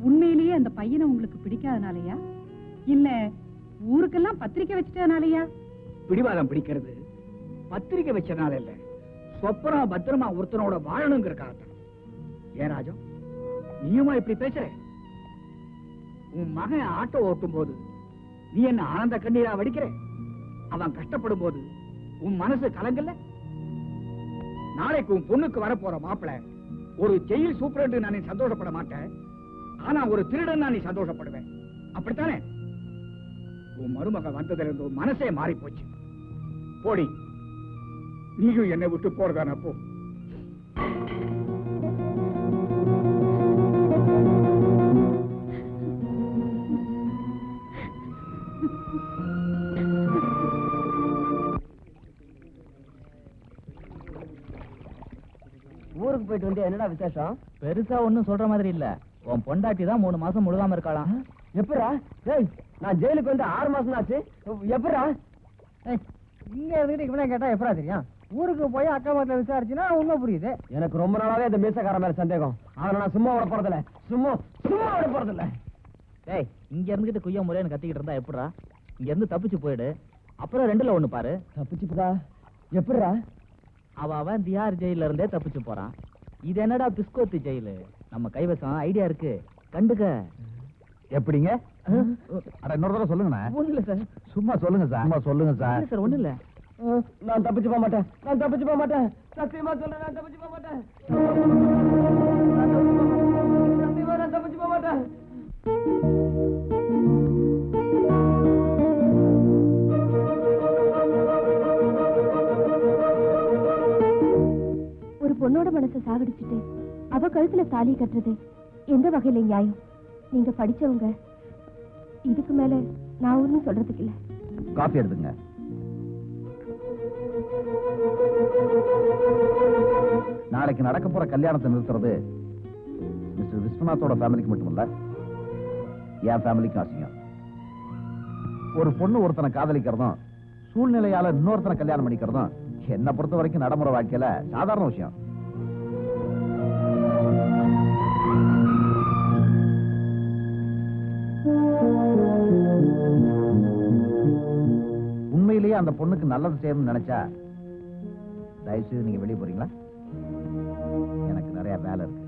உண்மையிலேயே அந்த பையனை உங்களுக்கு பிடிக்காதனாலயா, இல்ல ஊருக்கெல்லாம் பத்திரிக்கை வச்சுட்டனாலயா? பிடிவாதம் பிடிக்கிறது பத்திரிக்கை வச்சனால இல்ல, சொப்பனா பத்திரமா ஒருத்தனோட வாழணுங்கிறக்காகத்தான். ஏன் ராஜம், நீயுமா இப்படி பேசுற? உன் மகன் ஆட்டோ ஓட்டும் போது நீ என்ன ஆனந்த கண்ணீரா வடிக்கிற? அவன் கஷ்டப்படும் போது உன் மனசு கலங்கல்ல? நாளைக்கு உன் பொண்ணுக்கு வரப்போற மாப்பிள ஒரு ஜெயில் சூப்பரண்ட் நான் சந்தோஷப்பட மாட்டேன், ஆனா ஒரு திருடன் நான் நீ சந்தோஷப்படுவேன். அப்படித்தானே? உன் மருமக வந்ததுல இருந்து உன் மனசே மாறி போச்சு. போடி, நீயும் என்னை விட்டு போறதான போ. ஊருக்கு போயிட்டு வந்து என்னடா விசேஷம்? பெருசா ஒண்ணும் சொல்ற மாதிரி இல்ல. உன் பொண்டாட்டி தான் 3 மாசம் முழுகாம இருக்காளாம். எப்படா? ஏய், நான் ஜெயிலுக்கு வந்து 6 மாசம் ஆச்சு. எப்படா? இங்க இருந்துட்டு இவனே கேட்டா எப்படா தெரியும்? ஊருக்கு போய் அக்கா மரத்துல விசாரிச்சுன்னா உண்மை புரியுது. எனக்கு ரொம்ப நாளாவே இந்த மீசக்கார மேல சந்தேகம். அவனை நான் சும்மா விட போறதில்ல, சும்மா விட போறதில்ல. டேய், இங்க இருந்துட்டு குய்யா முறைன்னு கத்திக்கிட்டு இருந்தா எப்படிடா? இங்க இருந்து தப்பிச்சு போயிடு. அப்புறம் 2ல 1 பாரு. தப்பிச்சுப்பா? எப்படா? அவன் தியார் ஜெயில இருந்தே தப்பிச்சு போறான். இது என்னடா பிஸ்கோத்து ஜெயிலு? நம்ம கைவசம் ஐடியா இருக்கு, கண்டுக்க. எப்படிங்க? அட இன்னொரு தடவை சொல்லுங்கண்ணா. ஒண்ணு இல்ல சார். சும்மா சொல்லுங்க சார். சும்மா சொல்லுங்க சார். இல்ல சார், ஒண்ணு இல்ல. நான் தப்பிச்சு போக மாட்டேன், நான் தப்பிச்சு போக மாட்டேன். சத்தியமா சொல்றேன், நான் தப்பிச்சு போக மாட்டேன். சத்தியமா நான் தப்பிச்சு போக மாட்டேன். ஒரு பொண்ணோட மனசை சாகடிச்சுட்டு அவ கழுத்துல தாலி கட்டுறது எந்த வகையில நியாயம்? நீங்க படிச்சவங்க, இதுக்கு மேல நான் ஒண்ணும் சொல்றதுக்கு இல்ல. காஃபி எடுத்துங்க. நாளைக்கு நடக்க போற கல்யாணத்தை நிறுத்துறது மிஸ்டர் விஸ்வநாத்தோட ஃபேமிலிக்கு மட்டும் இல்ல, என் ஃபேமிலிக்கும் அவசியம். ஒரு பொண்ணு ஒருத்தனை காதலிக்கிறதும் சூழ்நிலையால இன்னொருத்தனை கல்யாணம் பண்ணிக்கிறதும் என்ன பொறுத்த வரைக்கும் நடைமுறை வாழ்க்கையில சாதாரண விஷயம். உண்மையிலேயே அந்த பொண்ணுக்கு நல்லது செய்யணும்னு நினைச்சா தயவு செய்து நீங்க வெளியே போறீங்களா? எனக்கு நிறைய வேலை இருக்கு.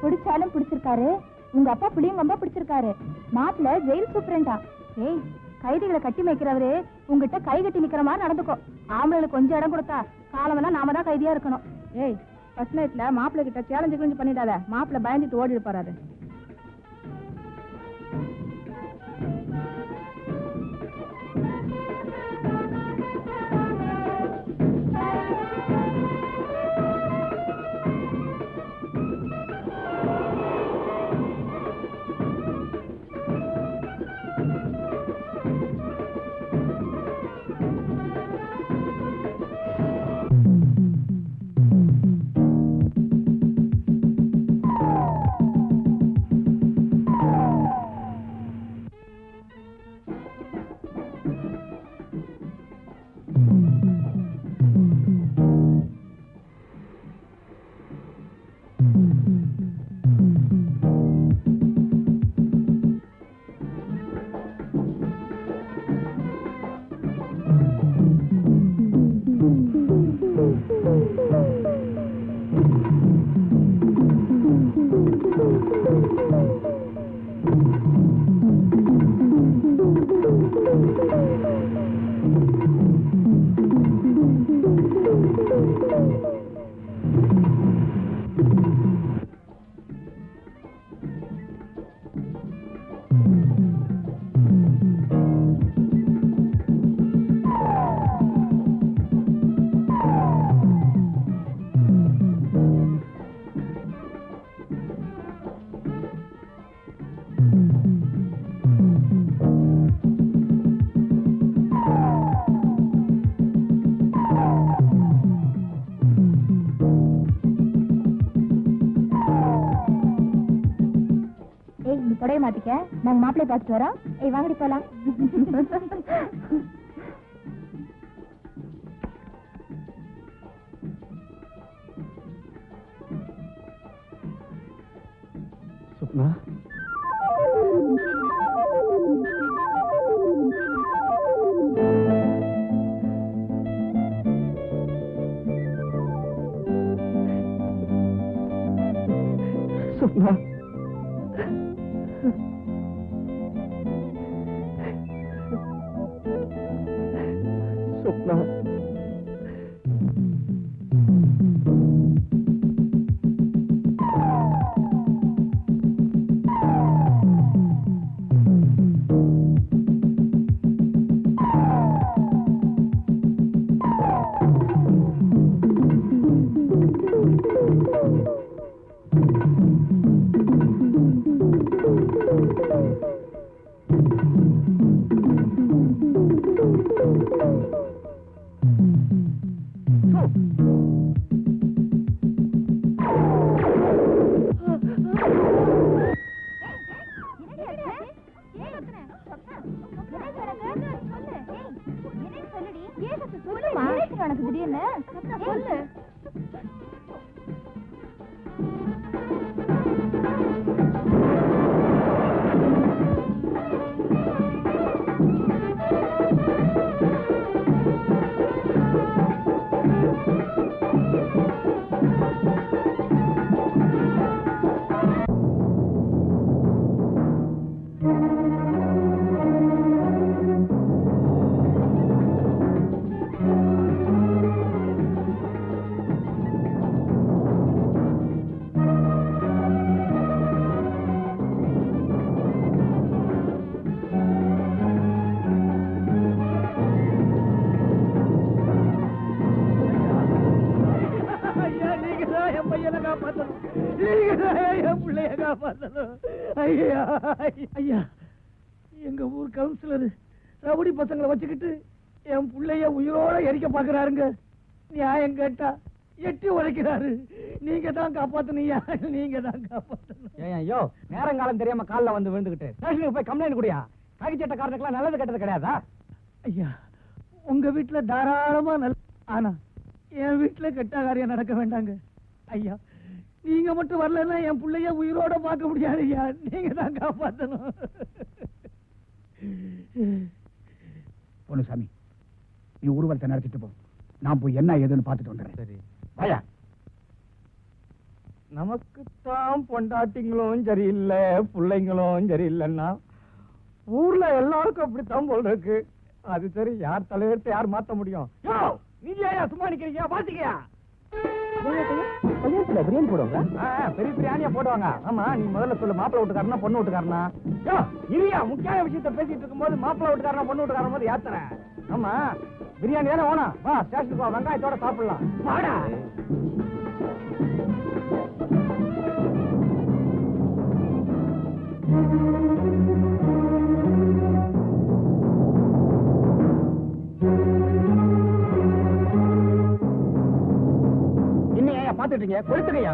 பிடிச்சாலும் பிடிச்சிருக்காரு, உங்க அப்பா புளியும் ரொம்ப பிடிச்சிருக்காரு. மாப்பிள்ள ஜெயில் சூப்பரண்டா. ஏய், கைதிகளை கட்டி மேய்க்கிறவரு உங்ககிட்ட கை கட்டி நிக்கிற மாதிரி நடந்துக்கோ. ஆம்பளைகளுக்கு கொஞ்சம் இடம் கொடுத்தா காலமெல்லாம் நாம தான் கைதியா இருக்கணும். ஏய், ஃபர்ஸ்ட் நைட்ல மாப்பிள்ள கிட்ட சேலஞ்சு கிழிஞ்சு பண்ணிடாத, மாப்பிள்ள பயந்துட்டு ஓடி இருப்பாரு. புடைய மாத்திக்க, நாங்க மாப்பிள்ளைய பார்த்துட்டு வரோம். ஏய் வாங்கடி போலாம். சுப்னா, சுப்னா, சுப்னா, ஐயா, எங்க ஊர் கவுன்சிலர் ரவுடி பசங்களை வச்சுக்கிட்டு என் பிள்ளைய உயிரோட எரிக்க பாக்குறாருங்க. நியாயம் கேட்டா எட்டி உழைக்கிறாரு. நீங்க தான் காப்பாத்தணுயா, நீங்க தான் காப்பாத்தணும். ஐயோ, நேரங்காலம் தெரியாம காலில் வந்து விழுந்துகிட்டு ஸ்டேஷனுக்கு போய் கம்ப்ளைண்ட் குடியா. கைச்சட்டக்காரனுக்குலாம் நல்லது கெட்டது கிடையாதா? ஐயா, உங்க வீட்டுல தாராளமா நல்ல, ஆனா என் வீட்டுல கெட்ட காரியம் நடக்க வேண்டாங்க. ஐயா, நீங்க மட்டும் வரலன்னா என் பிள்ளைய உயிரோட பார்க்க முடியாது. ஐயா, நீங்க தான் காப்பாத்தணும். பொன்னுசாமி, நீ ஊர்வலத்தை நடத்திட்டு போ. நான் போய் என்ன ஏதுன்னு பார்த்துட்டு வந்துடுறேன். சரி வாயா. நமக்குத்தான் பொண்டாட்டிங்களும் சரியில்லை, பிள்ளைங்களும் சரியில்லைன்னா ஊர்ல எல்லாருக்கும் அப்படித்தான் போல இருக்கு. அது சரி, யார் தலையெடுத்து யார் மாத்த முடியும்? நீங்க ஏன் சும்மா நிக்கிறீங்க? பாத்துக்கியா பிரியாணி போடுவாங்க. பெரிய பிரியாணியா போடுவாங்க. ஆமா, நீ முதல்ல சொல்லு, மாப்பிள்ளை வீட்டுக்காரனா பொண்ணு வீட்டுக்காரனா? இல்லையா, முக்கிய விஷயத்த பேசிட்டு இருக்கும் போது மாப்பிள்ளை வீட்டுக்காரனா பொண்ணு வீட்டுக்காரன் போது யாத்திர. ஆமா, பிரியாணி தானே வேணும். வா ஸ்டேஷனுக்கு வா, வெங்காயத்தோட சாப்பிடலாம். வாடா. இன்னும் பாத்துட்டீங்க, கொளுத்துக்கையா.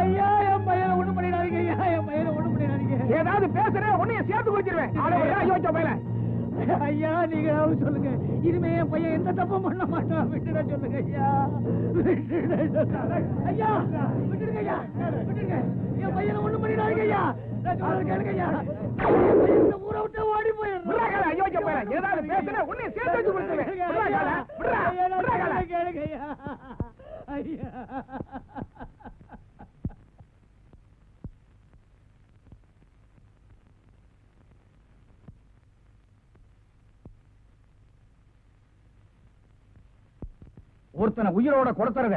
ஐயா, என் பையனை ஒண்ணு பண்ணிடாதீங்க. ஐயா, என் பையனை ஒண்ணு பண்ணிடாதீங்க. ஏதாவது பேசுறேன், உன்னைய சேர்த்து குடிச்சிருவேன். ஐயா, நீங்க சொல்லுங்க, இனிமே என் பையன் எந்த தப்பும் பண்ண மாட்டான். விட்டுட சொல்லுங்க ஐயா, ஐயா, விட்டுடுங்க ஐயா, விட்டுடுங்க. என் பையனை ஒண்ணு பண்ணிடாதீங்க ஐயா. கேளுங்க ஐயா, இந்த ஊரை விட்டு ஓடி போயிடுறேன். ஏதாவது பேசுறேன், உன்னைய சேர்த்து குடிச்சிருவேன். கேளுங்க ஐயா. ஐயா, ஒருத்தனை உயிரோட கொடுத்துறத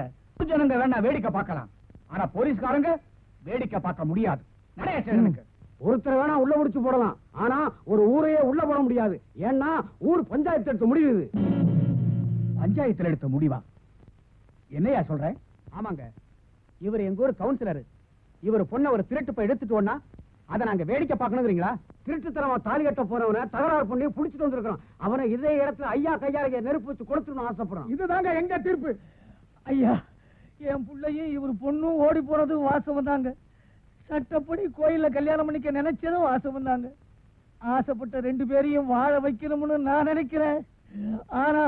ஜனங்க வேணா வேடிக்கை பார்க்கலாம், ஆனா போலீஸ்காரங்க வேடிக்கை பார்க்க முடியாது. ஒருத்தர் வேணா உள்ள முடிச்சு போடலாம், ஆனா ஒரு ஊரையே உள்ள போட முடியாது. ஏன்னா ஊர் பஞ்சாயத்து எடுத்த முடிவு இது. பஞ்சாயத்துல எடுத்த முடிவா? என்னையா சொல்றேன்? ஆமாங்க, இவர் எங்க ஊர் கவுன்சிலர். இவர் பொண்ண ஒரு திருட்டு போய் எடுத்துட்டோம்னா அதை நாங்க வேடிக்கை பார்க்கணுங்கிறீங்களா? திருட்டுத்தனமா தாலி கட்ட போறவனை தகராறு பண்ணி புடிச்சிட்டு வந்திருக்கிறோம். அவனை இதே இடத்துல ஐயா கையால நெருப்பு வச்சு கொடுத்துடணும் ஆசைப்படுறோம். இதுதாங்க எங்க தீர்ப்பு. ஐயா, என் பிள்ளையும் இவர் பொண்ணும் ஓடி போனது வாசம் தாங்க. சட்டப்படி கோயில்ல கல்யாணம் பண்ணிக்க நினைச்சதும் வாசம் தாங்க. ஆசைப்பட்ட 2 பேரையும் வாழ வைக்கணும்னு நான் நினைக்கிறேன். ஆனா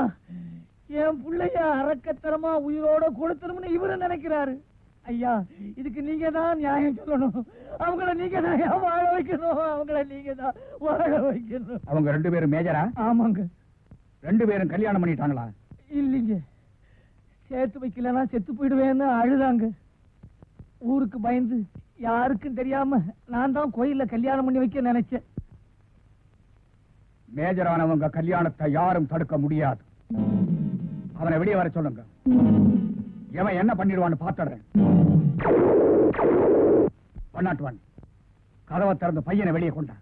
என் பிள்ளைய அரக்கத்தனமா உயிரோட கொடுத்தணும்னு இவரு நினைக்கிறாரு. ஐயா, இதுக்கு நீங்க தான் நியாயம் சொல்லணும். அவங்கள நீங்க தான் வாழ வைக்கணும். அவங்கள நீங்க தான் வாழ வைக்கணும். அவங்க 2 பேரும் மேஜரா? ஆமாங்க. 2 பேரும் கல்யாணம் பண்ணிட்டாங்களா? இல்லைங்க, சேர்த்து வைக்கலன்னா செத்து போயிடுவேன்னு அழுதாங்க. ஊருக்கு பயந்து யாருக்கும் தெரியாம நான் தான் கோயில்ல கல்யாணம் பண்ணி வைக்க நினைச்சேன். மேஜரானவங்க கல்யாணத்தை யாரும் தடுக்க முடியாது. அவனை வெளியே வர சொல்லுங்க. எவன் என்ன பண்ணிடுவான்னு பாத்துறேன். 101 கதவை திறந்து பையனை வெளியே கொண்டா.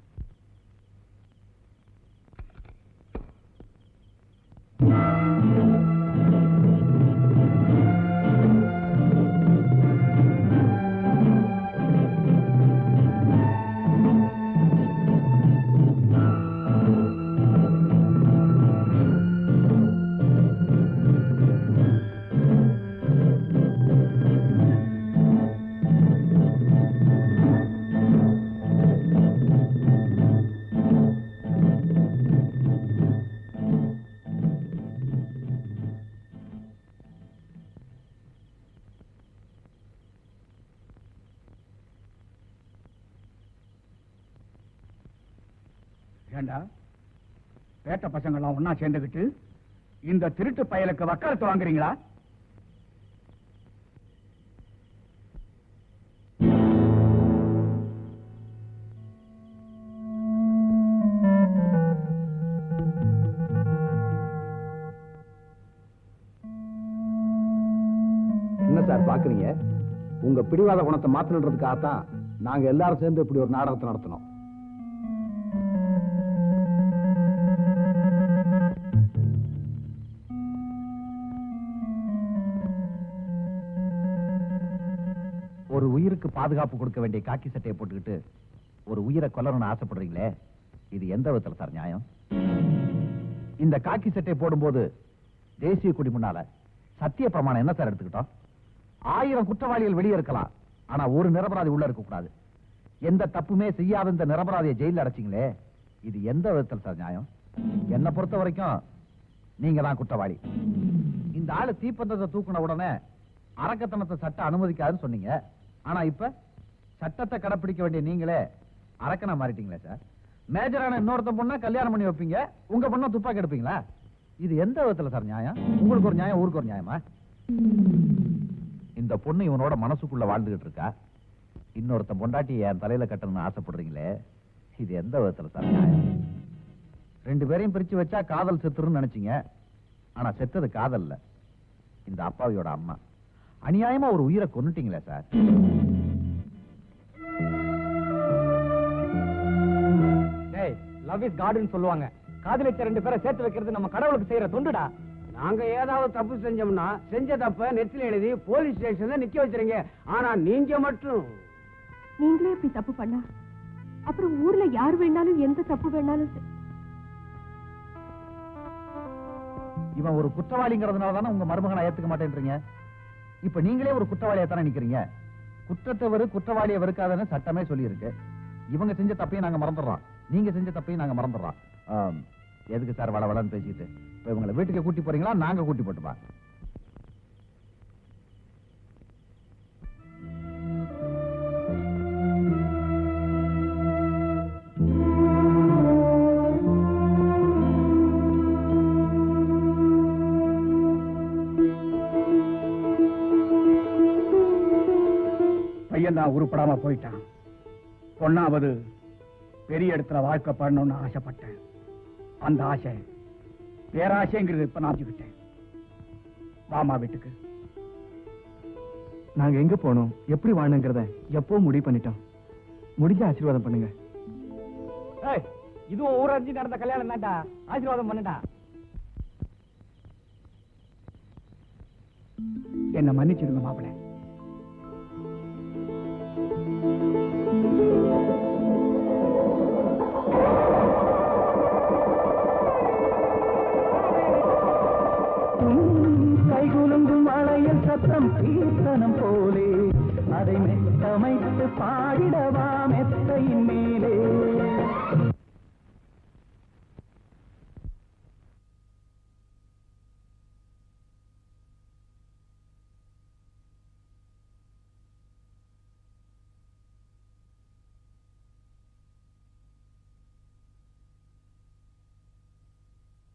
ஏண்டா பேட்ட பசங்க எல்லாம் ஒன்னா சேர்ந்துகிட்டு இந்த திருட்டு பயலுக்கு வக்காலத்து வாங்குறீங்களா? என்ன சார் பாக்குறீங்க? உங்க பிடிவாத குணத்தை மாத்தணுன்றதுக்காகத்தான் நாங்க எல்லாரும் சேர்ந்து இப்படி ஒரு நாடகத்தை நடத்தினோம். ஒரு உயிருக்கு பாதுகாப்பு கொடுக்க வேண்டிய காக்கி சட்டையை போட்டுக்கிட்டு ஒரு உயிரை கொல்லணும்னு ஆசைப்படுறீங்களே, இது எந்த விதத்துல சார் நியாயம்? இந்த காக்கி சட்டையை போடும்போது தேசிய கொடி முன்னால சத்திய பிரமாணம் என்ன சார் எடுத்துக்கிட்டோம்? 1000 குற்றவாளிகள் வெளியே இருக்கலாம், ஆனா ஒரு நிரபராதி உள்ள இருக்க கூடாது. எந்த தப்புமே செய்யாத இந்த நிரபராதியை ஜெயில அடைச்சிங்களே, இது எந்த விதத்துல சார் நியாயம்? என்னை பொறுத்த வரைக்கும் நீங்க தான் குற்றவாளி. இந்த ஆளு தீப்பந்தத்தை தூக்குன உடனே அரக்கத்தனத்தை சட்டம் அனுமதிக்காதுன்னு சொன்னீங்க. ஆனா இப்ப சட்டத்தை கடைப்பிடிக்க வேண்டிய நீங்களே அரக்கனா மாறிட்டீங்களே சார். மேஜரான இன்னொருத்த பொண்ணா கல்யாணம் பண்ணி வைப்பீங்க, உங்க பொண்ணா துப்பாக்கி எடுப்பீங்களா? இது எந்த விதத்துல சார் நியாயம்? உங்களுக்கு ஒரு நியாயம், ஊருக்கு ஒரு நியாயமா? இந்த பொண்ணு இவனோட மனசுக்குள்ள வாழ்ந்துகிட்டு இருக்கா, இன்னொருத்த பொண்டாட்டி என் தலையில கட்டணும்னு ஆசைப்படுறீங்களே, இது எந்த விதத்துல சார் நியாயம்? 2 பேரையும் பிரிச்சு வச்சா காதல் செத்துருன்னு நினைச்சீங்க, ஆனா செத்தது காதல் இல்ல, இந்த அப்பாவியோட அம்மா. அநியாயமா ஒரு உயிரை கொன்னுட்டீங்களே சார். டேய், லவ் இஸ் காட்னு சொல்லுவாங்க. காதலிச்ச 2 பேரை சேர்த்து வைக்கிறது நம்ம கடவுளுக்கு செய்யற தொண்டுடா. நாங்க ஏதாவது தப்பு செஞ்சோம்னா செஞ்ச தப்ப நெத்தில எழுதி போலீஸ் ஸ்டேஷன்ல நிக்க வச்சிருங்க. ஆனா நீங்க மட்டும் நீங்களே இப்படி தப்பு பண்ணா அப்புறம் ஊர்ல யார் வேணாலும் எந்த தப்பு வேணாலும் இவன் ஒரு குற்றவாளிங்கிறதுனால தானே உங்க மருமகனை ஏத்துக்க மாட்டேன்றீங்க. இப்ப நீங்களே ஒரு குற்றவாளியா தானே நிக்கிறீங்க. குற்றத்தை குற்றவாளியை வெறுக்காதன்னு சட்டமே சொல்லி இருக்கு. இவங்க செஞ்ச தப்பையும் நாங்க மறந்துடுறோம், நீங்க செஞ்ச தப்பையும் நாங்க மறந்துடுறோம். எதுக்கு சார் வளவளன்னு பேசிட்டு? இப்ப இவங்களை வீட்டுக்கு கூட்டி போறீங்களா, நாங்க கூட்டி போட்டுப்பா? பையன் தான் உருப்படாம போயிட்டான். பொண்ணாவது பெரிய இடத்துல வாழ்க்கை பண்ணணும்னு ஆசைப்பட்டேன். அந்த ஆசை பேராசைங்கிறது இப்ப நாச்சுக்கிட்டேன். வாமா வீட்டுக்கு. நாங்க எங்க போனோம், எப்படி வாழணுங்கிறத எப்போ முடிவு பண்ணிட்டோம். முடிஞ்ச ஆசீர்வாதம் பண்ணுங்க. இதுவும் ஊரறிஞ்சு நடந்த கல்யாணம் தான்டா, ஆசீர்வாதம் பண்ணுடா. என்ன மன்னிச்சிடுங்க மாப்பிள்ளை. கைகுலுங்கும் வளையல் சத்தம் கீர்த்தனம் போலே அதை மெத்தமைத்து பாடிடவா மெத்தையின் மேலே